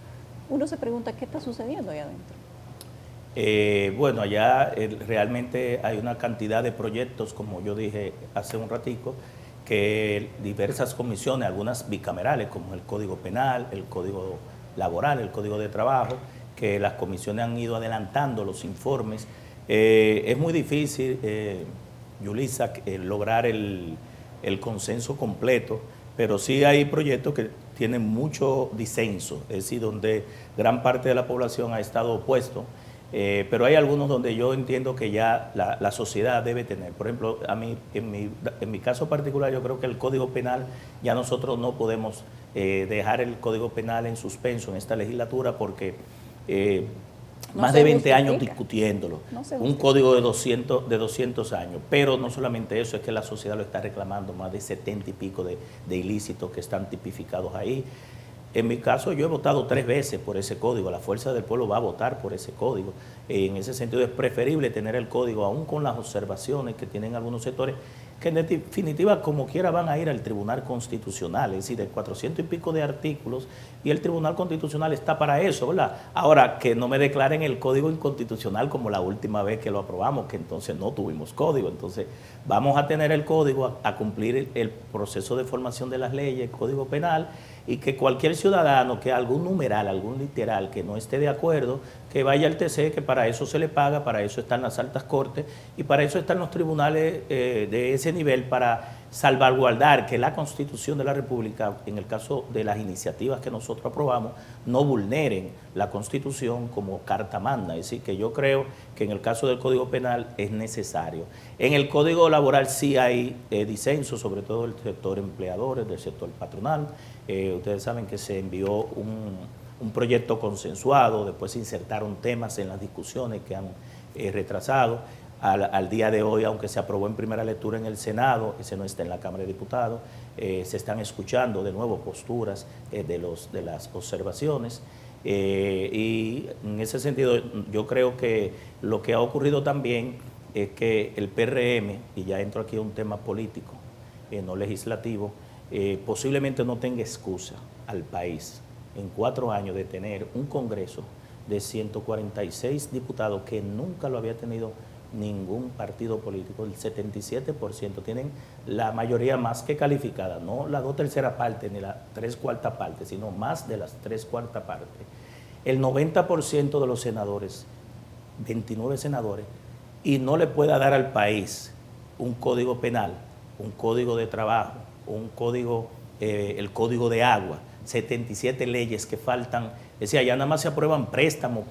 uno se pregunta qué está sucediendo allá adentro. Bueno, allá realmente hay una cantidad de proyectos, como yo dije hace un ratico, que diversas comisiones, algunas bicamerales, como el Código Penal, el Código Laboral, el Código de Trabajo, que las comisiones han ido adelantando los informes. Es muy difícil, Yulisa, lograr el consenso completo, pero sí hay proyectos que tienen mucho disenso, es decir, donde gran parte de la población ha estado opuesto, pero hay algunos donde yo entiendo que ya la sociedad debe tener. Por ejemplo, en mi caso particular, yo creo que el Código Penal, ya nosotros no podemos dejar el Código Penal en suspenso en esta legislatura porque más de 20 años discutiéndolo, un código de 200 años, pero no solamente eso, es que la sociedad lo está reclamando, más de 70 y pico de ilícitos que están tipificados ahí. En mi caso, yo he votado 3 veces por ese código, la Fuerza del Pueblo va a votar por ese código. En ese sentido es preferible tener el código, aún con las observaciones que tienen algunos sectores, que en definitiva como quiera van a ir al Tribunal Constitucional, es decir, de 400 y pico de artículos, y el Tribunal Constitucional está para eso, ¿verdad? Ahora, que no me declaren el código inconstitucional como la última vez que lo aprobamos, que entonces no tuvimos código. Entonces vamos a tener el código, a cumplir el proceso de formación de las leyes, el Código Penal, y que cualquier ciudadano que algún numeral, algún literal que no esté de acuerdo, que vaya al TC, que para eso se le paga, para eso están las altas cortes y para eso están los tribunales de ese nivel, para salvaguardar que la Constitución de la República, en el caso de las iniciativas que nosotros aprobamos, no vulneren la Constitución como carta magna. Es decir, que yo creo que en el caso del Código Penal es necesario. En el Código Laboral sí hay disenso, sobre todo del sector empleadores, del sector patronal. Ustedes saben que se envió un proyecto consensuado, después se insertaron temas en las discusiones que han retrasado. Al día de hoy, aunque se aprobó en primera lectura en el Senado, ese no está en la Cámara de Diputados, se están escuchando de nuevo posturas de las observaciones. Y en ese sentido, yo creo que lo que ha ocurrido también es que el PRM, y ya entro aquí a un tema político, no legislativo, posiblemente no tenga excusa al país en 4 años de tener un Congreso de 146 diputados que nunca lo había tenido ningún partido político. El 77% tienen la mayoría más que calificada, no la 2/3 partes ni la 3/4 partes, sino más de las 3/4 partes. El 90% de los senadores, 29 senadores, y no le pueda dar al país un código penal, un código de trabajo, un código, el código de agua, 77 leyes que faltan. Es decir, allá nada más se aprueban préstamos,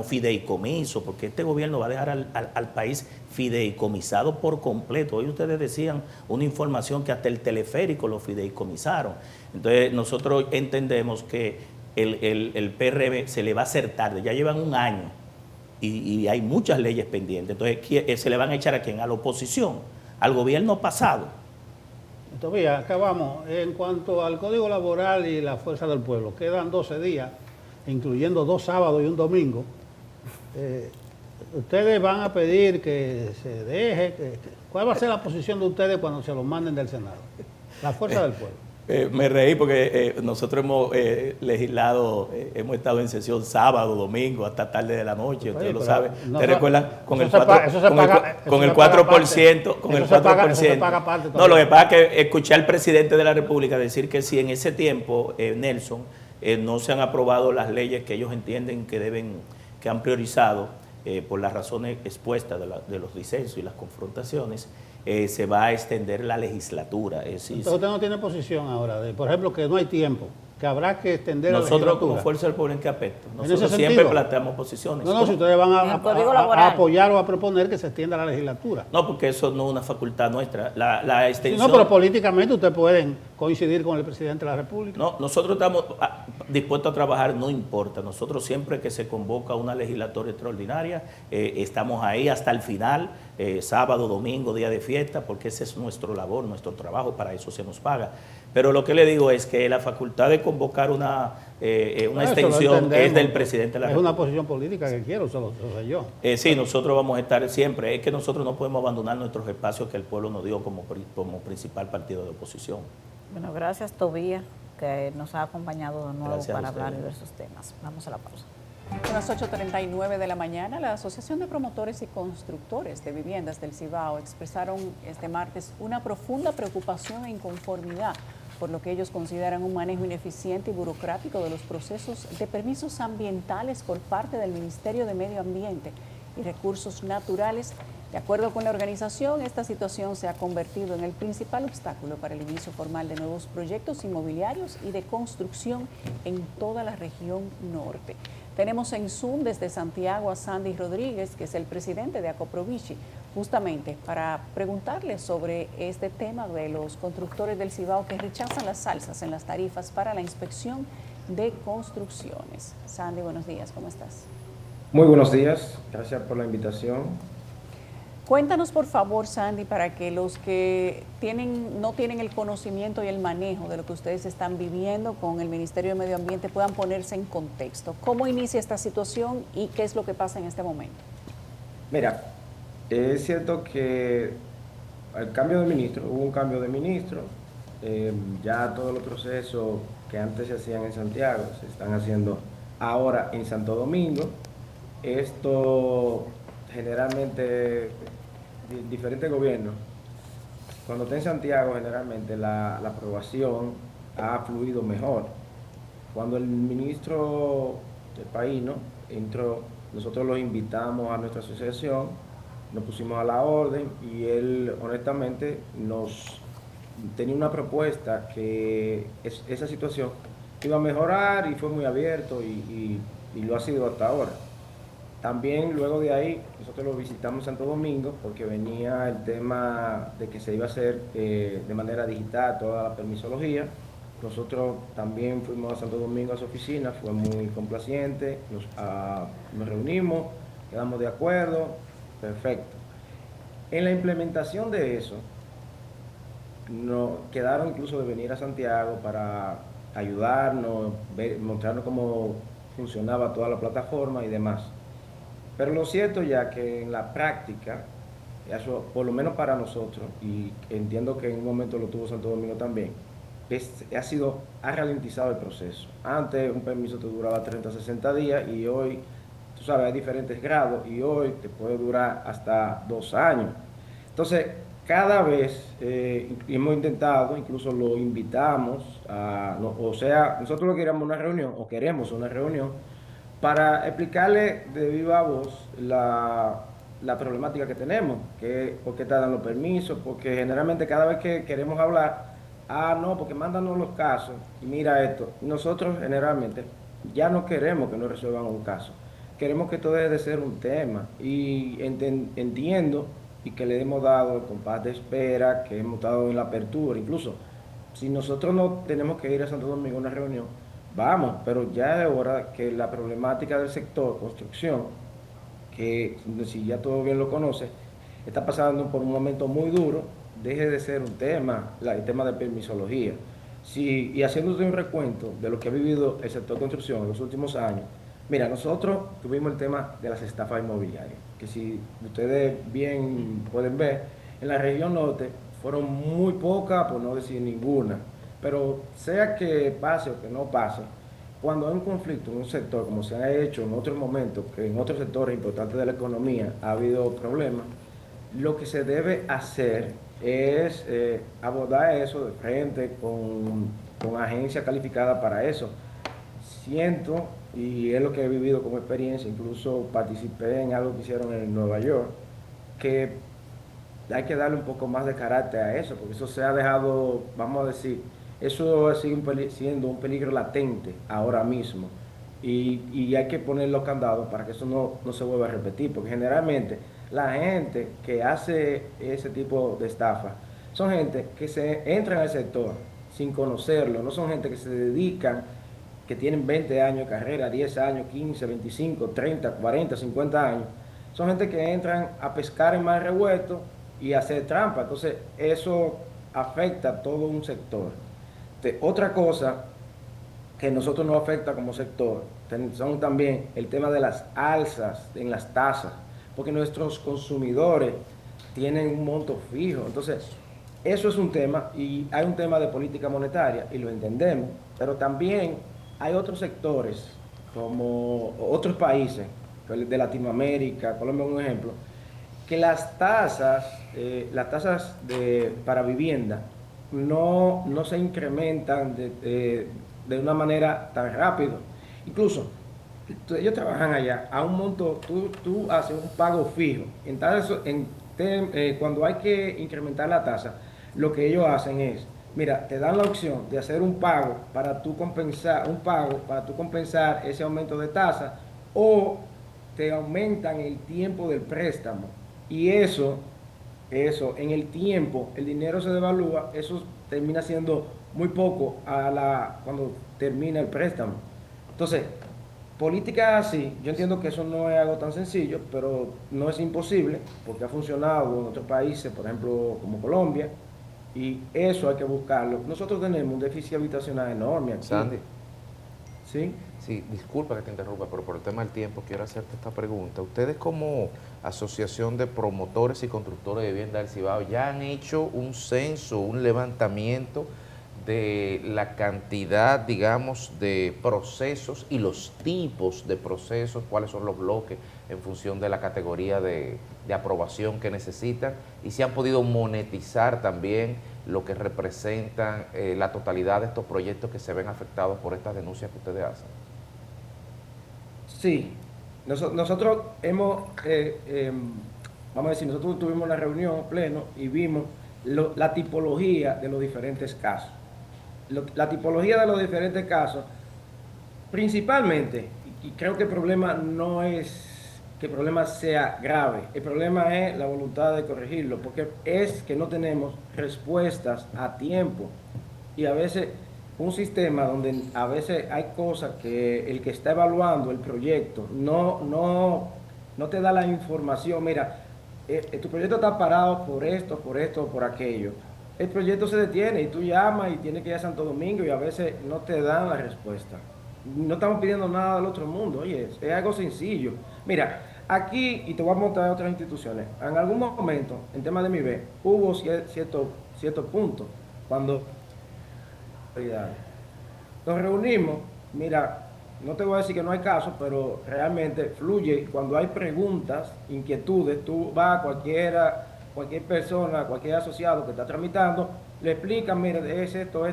fideicomiso, porque este gobierno va a dejar al país fideicomisado por completo. Hoy ustedes decían una información que hasta el teleférico lo fideicomisaron. Entonces nosotros entendemos que el PRM se le va a hacer tarde, ya llevan 1 año y hay muchas leyes pendientes. Entonces se le van a echar a quién, a la oposición, al gobierno pasado. Todavía acabamos. En cuanto al Código Laboral y la Fuerza del Pueblo, quedan 12 días, incluyendo 2 sábados y un domingo. Ustedes van a pedir que se deje. ¿Cuál va a ser la posición de ustedes cuando se los manden del Senado? La Fuerza del Pueblo. Me reí porque nosotros hemos legislado, hemos estado en sesión sábado, domingo, hasta tarde de la noche, usted lo sabe. ¿Te recuerdan? Con el 4%. Con el 4%. No, lo que pasa es que escuché al presidente de la República decir que si en ese tiempo, Nelson, no se han aprobado las leyes que ellos entienden que han priorizado, por las razones expuestas de los disensos y las confrontaciones, se va a extender la legislatura. Entonces usted no tiene posición ahora, por ejemplo, que no hay tiempo, que habrá que extender la nosotros legislatura. como Fuerza del Pueblo, ¿en qué aspecto? ¿En ese Nosotros siempre sentido? planteamos posiciones. No, si ustedes van En el Código Laboral. a apoyar o a proponer que se extienda la legislatura. No, porque eso no es una facultad nuestra. La Sí, extensión... no, pero políticamente ustedes pueden coincidir con el presidente de la República. No, nosotros estamos dispuestos a trabajar, no importa. Nosotros siempre que se convoca una legislatura extraordinaria, estamos ahí hasta el final, sábado, domingo, día de fiesta, porque ese es nuestro labor, nuestro trabajo, para eso se nos paga. Pero lo que le digo es que la facultad de convocar una extensión es del presidente de la República. Es una posición política que quiero, eso lo sé yo. Sí, nosotros vamos a estar siempre. Es que nosotros no podemos abandonar nuestros espacios que el pueblo nos dio como principal partido de oposición. Bueno, gracias Tobías, que nos ha acompañado de nuevo Gracias a para hablar de ustedes. diversos temas. Vamos a la pausa. A las 8:39 de la mañana, la Asociación de Promotores y Constructores de Viviendas del Cibao expresaron este martes una profunda preocupación e inconformidad por lo que ellos consideran un manejo ineficiente y burocrático de los procesos de permisos ambientales por parte del Ministerio de Medio Ambiente y Recursos Naturales. De acuerdo con la organización, esta situación se ha convertido en el principal obstáculo para el inicio formal de nuevos proyectos inmobiliarios y de construcción en toda la región norte. Tenemos en Zoom desde Santiago a Sandy Rodríguez, que es el presidente de Acoprovici, justamente para preguntarle sobre este tema de los constructores del Cibao que rechazan las alzas en las tarifas para la inspección de construcciones. Sandy, buenos días, ¿cómo estás? Muy buenos días, gracias por la invitación. Cuéntanos, por favor, Sandy, para que los que no tienen el conocimiento y el manejo de lo que ustedes están viviendo con el Ministerio de Medio Ambiente puedan ponerse en contexto. ¿Cómo inicia esta situación y qué es lo que pasa en este momento? Mira, es cierto que al cambio de ministro, hubo un cambio de ministro, ya todos los procesos que antes se hacían en Santiago se están haciendo ahora en Santo Domingo. Esto generalmente diferentes gobiernos, cuando está en Santiago generalmente la aprobación ha fluido mejor. Cuando el ministro del país entró, nosotros lo invitamos a nuestra asociación, nos pusimos a la orden y él honestamente nos tenía una propuesta que esa situación iba a mejorar y fue muy abierto y lo ha sido hasta ahora. También luego de ahí nosotros lo visitamos en Santo Domingo porque venía el tema de que se iba a hacer de manera digital toda la permisología. Nosotros también fuimos a Santo Domingo a su oficina, fue muy complaciente, nos reunimos, quedamos de acuerdo, perfecto. En la implementación de eso, nos quedaron incluso de venir a Santiago para ayudarnos, mostrarnos cómo funcionaba toda la plataforma y demás. Pero lo cierto ya que en la práctica, eso, por lo menos para nosotros, y entiendo que en un momento lo tuvo Santo Domingo también, ha ralentizado el proceso. Antes un permiso te duraba 30 a 60 días y hoy, tú sabes, hay diferentes grados y hoy te puede durar hasta 2 años. Entonces, cada vez hemos intentado, incluso lo invitamos, nosotros lo queremos una reunión o queremos una reunión para explicarle de viva voz la problemática que tenemos, por qué tardan los permisos, porque generalmente cada vez que queremos hablar, no, porque mándanos los casos, y mira esto, nosotros generalmente ya no queremos que nos resuelvan un caso, queremos que esto deje de ser un tema, y entiendo, y que le hemos dado el compás de espera, que hemos dado en la apertura, incluso, si nosotros no tenemos que ir a Santo Domingo a una reunión, vamos, pero ya es hora que la problemática del sector construcción, que si ya todo bien lo conoce, está pasando por un momento muy duro, deje de ser un tema, el tema de permisología. Y haciéndote un recuento de lo que ha vivido el sector construcción en los últimos años, mira, nosotros tuvimos el tema de las estafas inmobiliarias, que si ustedes bien pueden ver, en la región norte fueron muy pocas, por no decir ninguna. Pero sea que pase o que no pase, cuando hay un conflicto en un sector, como se ha hecho en otros momentos, que en otros sectores importantes de la economía ha habido problemas, lo que se debe hacer es abordar eso de frente con agencia calificada para eso. Siento y es lo que he vivido como experiencia, incluso participé en algo que hicieron en Nueva York, que hay que darle un poco más de carácter a eso, porque eso se ha dejado, vamos a decir, eso sigue siendo un peligro latente ahora mismo, y hay que poner los candados para que eso no se vuelva a repetir, porque generalmente la gente que hace ese tipo de estafa son gente que se entran al sector sin conocerlo, no son gente que se dedican, que tienen 20 años de carrera, 10 años, 15, 25, 30, 40, 50 años. Son gente que entran a pescar en mar revuelto y a hacer trampa. Entonces, eso afecta a todo un sector. Otra cosa que nosotros nos afecta como sector son también el tema de las alzas en las tasas, porque nuestros consumidores tienen un monto fijo. Entonces, eso es un tema, y hay un tema de política monetaria, y lo entendemos, pero también hay otros sectores, como otros países de Latinoamérica, Colombia es un ejemplo, que las tasas para vivienda no se incrementan de una manera tan rápido. Incluso, ellos trabajan allá a un monto, tú haces un pago fijo. Entonces, cuando hay que incrementar la tasa, lo que ellos hacen es, mira, te dan la opción de hacer un pago para tú compensar ese aumento de tasa, o te aumentan el tiempo del préstamo. Y eso en el tiempo, el dinero se devalúa, eso termina siendo muy poco cuando termina el préstamo. Entonces, políticas así, yo entiendo que eso no es algo tan sencillo, pero no es imposible, porque ha funcionado en otros países, por ejemplo, como Colombia, y eso hay que buscarlo. Nosotros tenemos un déficit habitacional enorme aquí. Sandy. ¿Sí? Sí, disculpa que te interrumpa, pero por el tema del tiempo quiero hacerte esta pregunta. Ustedes como Asociación de Promotores y Constructores de Vivienda del Cibao ya han hecho un censo, un levantamiento de la cantidad, digamos, de procesos y los tipos de procesos, cuáles son los bloques en función de la categoría de aprobación que necesitan, y si han podido monetizar también lo que representan la totalidad de estos proyectos que se ven afectados por estas denuncias que ustedes hacen. Sí, nosotros hemos, vamos a decir, nosotros tuvimos una reunión pleno y vimos la tipología de los diferentes casos. La tipología de los diferentes casos, principalmente, y creo que el problema no es que el problema sea grave, el problema es la voluntad de corregirlo, porque es que no tenemos respuestas a tiempo, y a veces un sistema donde a veces hay cosas que el que está evaluando el proyecto no te da la información. Mira, tu proyecto está parado por esto, por aquello. El proyecto se detiene y tú llamas y tienes que ir a Santo Domingo y a veces no te dan la respuesta. No estamos pidiendo nada del otro mundo, oye, es algo sencillo. Mira, aquí, y te voy a mostrar otras instituciones, en algún momento, en tema de MIBE, hubo ciertos puntos cuando nos reunimos. Mira, no te voy a decir que no hay casos, pero realmente fluye. Cuando hay preguntas, inquietudes, tú vas a cualquier persona, cualquier asociado que está tramitando, le explican, mira, es esto,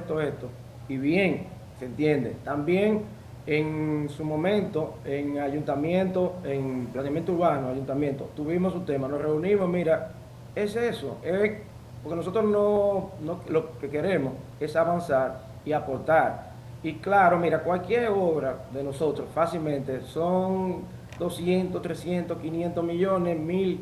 y bien, se entiende. También en su momento, en ayuntamiento, en planeamiento urbano, ayuntamiento, tuvimos un tema, nos reunimos, mira, es eso, porque nosotros lo que queremos es avanzar y aportar. Y claro, mira, cualquier obra de nosotros fácilmente son 200, 300, 500 millones, 1000,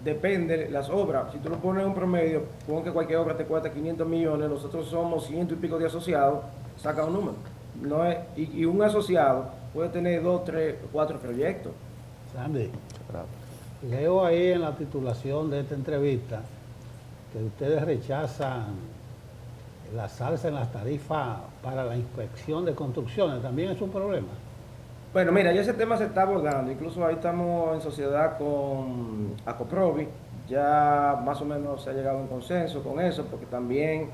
depende de las obras. Si tú lo pones en un promedio, pon que cualquier obra te cuesta 500 millones, nosotros somos 100 y pico de asociados, saca un número. No es, y un asociado puede tener 2, 3, 4 proyectos. Sandy, leo ahí en la titulación de esta entrevista que ustedes rechazan la alza en las tarifas para la inspección de construcciones. ¿También es un problema? Bueno, mira, ya ese tema se está abordando, incluso ahí estamos en sociedad con Acoprovi, ya más o menos se ha llegado a un consenso con eso, porque también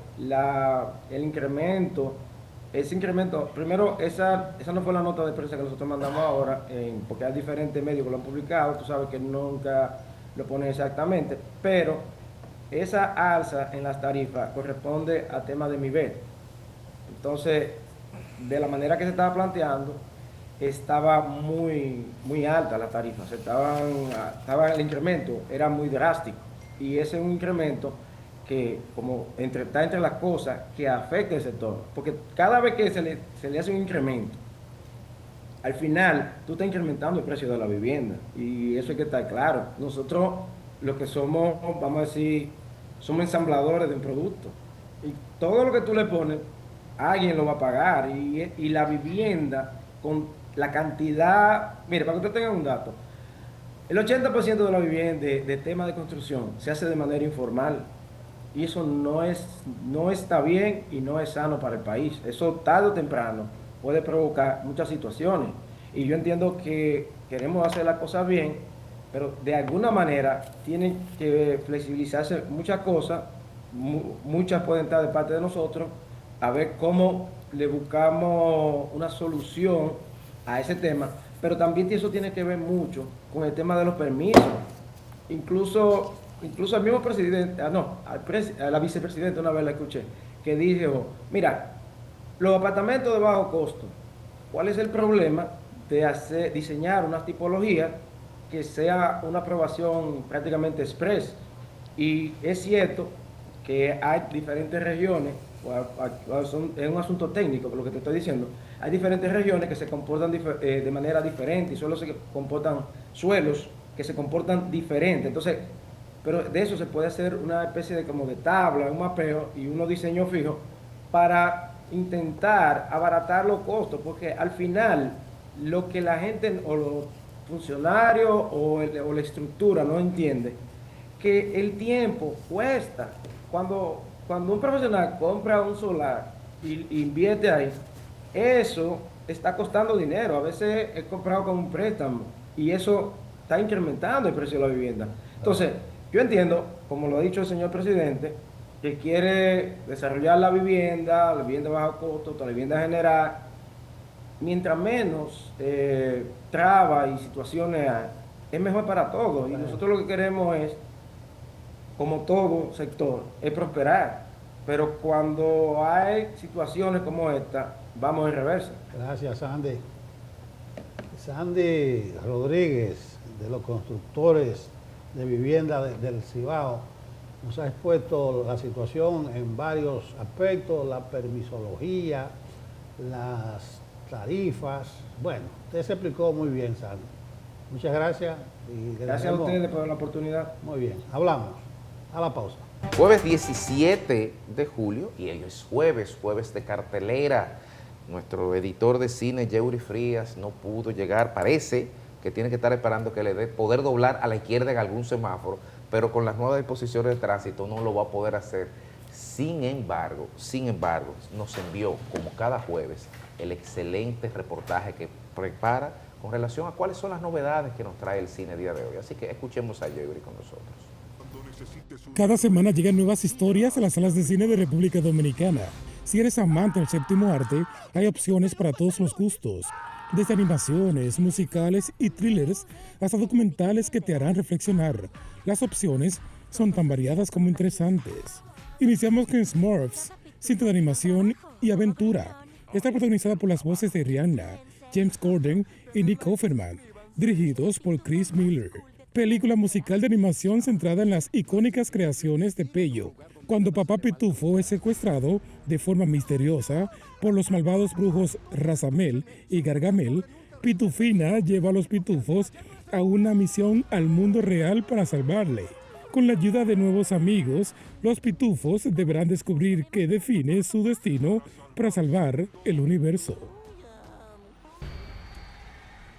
ese incremento, primero, esa no fue la nota de prensa que nosotros mandamos ahora, porque hay diferentes medios que lo han publicado, tú sabes que nunca lo ponen exactamente, pero esa alza en las tarifas corresponde al tema de MIBET. Entonces, de la manera que se estaba planteando, estaba muy alta la tarifa, el incremento era muy drástico, y ese es un incremento que está entre las cosas que afecta el sector, porque cada vez que se le hace un incremento, al final tú estás incrementando el precio de la vivienda, y eso hay que estar claro. Nosotros lo que somos, vamos a decir, somos ensambladores de un producto, y todo lo que tú le pones, alguien lo va a pagar, y la vivienda con la cantidad, mire, para que usted tenga un dato, el 80% de la vivienda de tema de construcción se hace de manera informal, y eso no está bien y no es sano para el país. Eso tarde o temprano puede provocar muchas situaciones, y yo entiendo que queremos hacer las cosas bien, pero de alguna manera tienen que flexibilizarse muchas cosas, muchas pueden estar de parte de nosotros, a ver cómo le buscamos una solución a ese tema, pero también eso tiene que ver mucho con el tema de los permisos. Incluso al mismo presidente, a la vicepresidenta una vez la escuché, que dijo, mira, los apartamentos de bajo costo, ¿cuál es el problema de diseñar una tipología que sea una aprobación prácticamente express? Y es cierto que hay diferentes regiones, es un asunto técnico por lo que te estoy diciendo, hay diferentes regiones que se comportan de manera diferente, y suelos que se comportan diferente. Entonces, pero de eso se puede hacer una especie de como de tabla, un mapeo y unos diseños fijos para intentar abaratar los costos, porque al final lo que la gente o los funcionarios o la estructura no entiende, que el tiempo cuesta. Cuando un profesional compra un solar y invierte ahí, eso está costando dinero, a veces es comprado con un préstamo, y eso está incrementando el precio de la vivienda. Entonces, yo entiendo, como lo ha dicho el señor presidente, que quiere desarrollar la vivienda bajo costo, la vivienda general. Mientras menos trabas y situaciones hay, es mejor para todos. Y nosotros lo que queremos es, como todo sector, es prosperar. Pero cuando hay situaciones como esta, vamos en reversa. Gracias, Sandy. Sandy Rodríguez, de los constructores de vivienda del Cibao, nos ha expuesto la situación en varios aspectos, la permisología, las tarifas. Bueno, usted se explicó muy bien, Sandy. Muchas gracias. Gracias a ustedes por la oportunidad. Muy bien, hablamos. A la pausa. Jueves 17 de julio, y hoy es jueves de cartelera. Nuestro editor de cine, Yeuri Frías, no pudo llegar. Parece que tiene que estar esperando que le dé poder doblar a la izquierda en algún semáforo, pero con las nuevas disposiciones de tránsito no lo va a poder hacer. Sin embargo, nos envió, como cada jueves, el excelente reportaje que prepara con relación a cuáles son las novedades que nos trae el cine día de hoy. Así que escuchemos a Yeuri con nosotros. Cada semana llegan nuevas historias a las salas de cine de República Dominicana. Si eres amante del séptimo arte, hay opciones para todos los gustos. Desde animaciones, musicales y thrillers hasta documentales que te harán reflexionar. Las opciones son tan variadas como interesantes. Iniciamos con Smurfs, cinta de animación y aventura. Está protagonizada por las voces de Rihanna, James Corden y Nick Offerman, dirigidos por Chris Miller. Película musical de animación centrada en las icónicas creaciones de Pello, cuando Papá Pitufo es secuestrado de forma misteriosa por los malvados brujos Razamel y Gargamel. Pitufina lleva a los pitufos a una misión al mundo real para salvarle. Con la ayuda de nuevos amigos, los pitufos deberán descubrir qué define su destino para salvar el universo.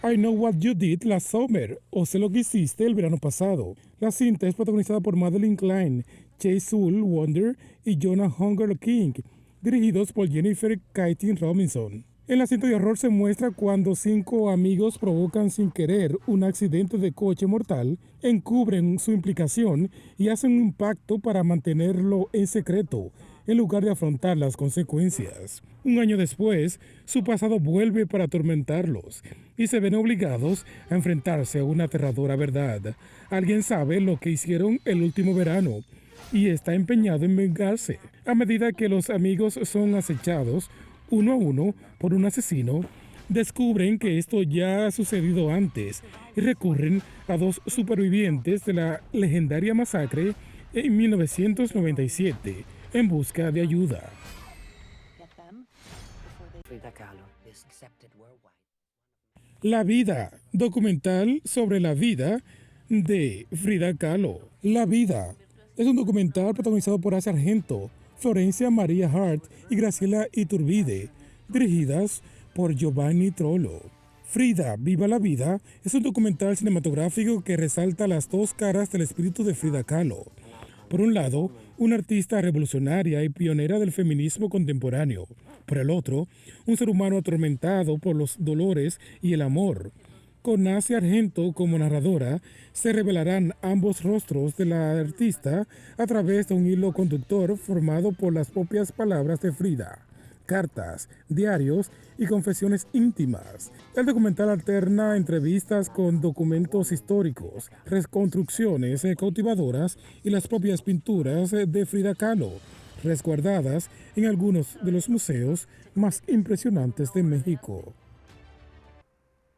I Know What You Did Last Summer, o Sé lo que hiciste el verano pasado. La cinta es protagonizada por Madeline Klein, Chase Soul Wonder y Jonah Hunger King, dirigidos por Jennifer Kaitin Robinson. En la cinta de horror se muestra cuando 5 amigos provocan sin querer un accidente de coche mortal, encubren su implicación y hacen un pacto para mantenerlo en secreto, en lugar de afrontar las consecuencias. Un año después, su pasado vuelve para atormentarlos y se ven obligados a enfrentarse a una aterradora verdad. Alguien sabe lo que hicieron el último verano y está empeñado en vengarse. A medida que los amigos son acechados uno a uno por un asesino, Descubren que esto ya ha sucedido antes y recurren a 2 supervivientes de la legendaria masacre en 1997 en busca de ayuda. La vida, documental sobre la vida de Frida Kahlo. La vida es un documental protagonizado por Asia Argento, Florencia María Hart y Graciela Iturbide, dirigidas por Giovanni Trollo. Frida, Viva la Vida es un documental cinematográfico que resalta las 2 caras del espíritu de Frida Kahlo. Por un lado, una artista revolucionaria y pionera del feminismo contemporáneo. Por el otro, un ser humano atormentado por los dolores y el amor. Con Asia Argento como narradora, se revelarán ambos rostros de la artista a través de un hilo conductor formado por las propias palabras de Frida, cartas, diarios y confesiones íntimas. El documental alterna entrevistas con documentos históricos, reconstrucciones cautivadoras y las propias pinturas de Frida Kahlo, resguardadas en algunos de los museos más impresionantes de México.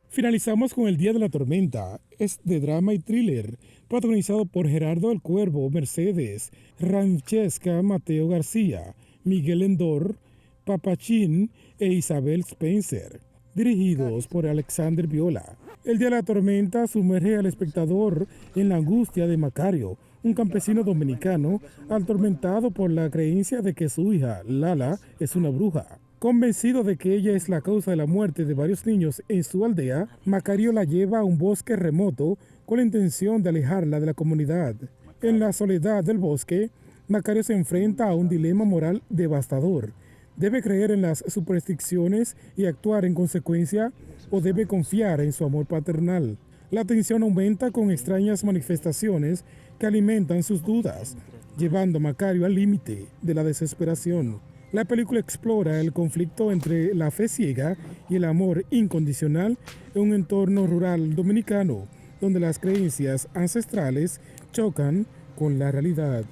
Finalizamos con El Día de la Tormenta. Es de drama y thriller, protagonizado por Gerardo el Cuervo Mercedes, Francesca Mateo García, Miguel Endor, Papachín e Isabel Spencer, dirigidos por Alexander Viola. El Día de la Tormenta sumerge al espectador en la angustia de Macario, un campesino dominicano atormentado por la creencia de que su hija, Lala, es una bruja. Convencido de que ella es la causa de la muerte de varios niños en su aldea, Macario la lleva a un bosque remoto con la intención de alejarla de la comunidad. En la soledad del bosque, Macario se enfrenta a un dilema moral devastador. ¿Debe creer en las supersticiones y actuar en consecuencia o debe confiar en su amor paternal? La tensión aumenta con extrañas manifestaciones que alimentan sus dudas, llevando a Macario al límite de la desesperación. La película explora el conflicto entre la fe ciega y el amor incondicional en un entorno rural dominicano, donde las creencias ancestrales chocan con la realidad.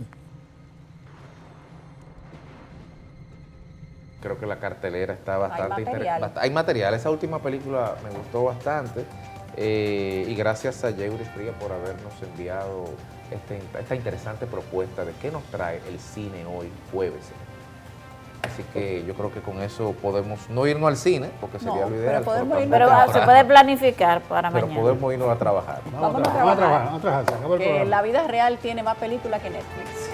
Creo que la cartelera está bastante material. Hay material. Esa última película me gustó bastante y gracias a Yeuris Fría por habernos enviado esta interesante propuesta de qué nos trae el cine hoy, jueves. Así que yo creo que con eso podemos no irnos al cine, porque sería lo ideal. Pero se puede planificar para mañana. Pero podemos irnos a trabajar. Vamos a trabajar. Se acabó el programa. La vida real tiene más películas que Netflix.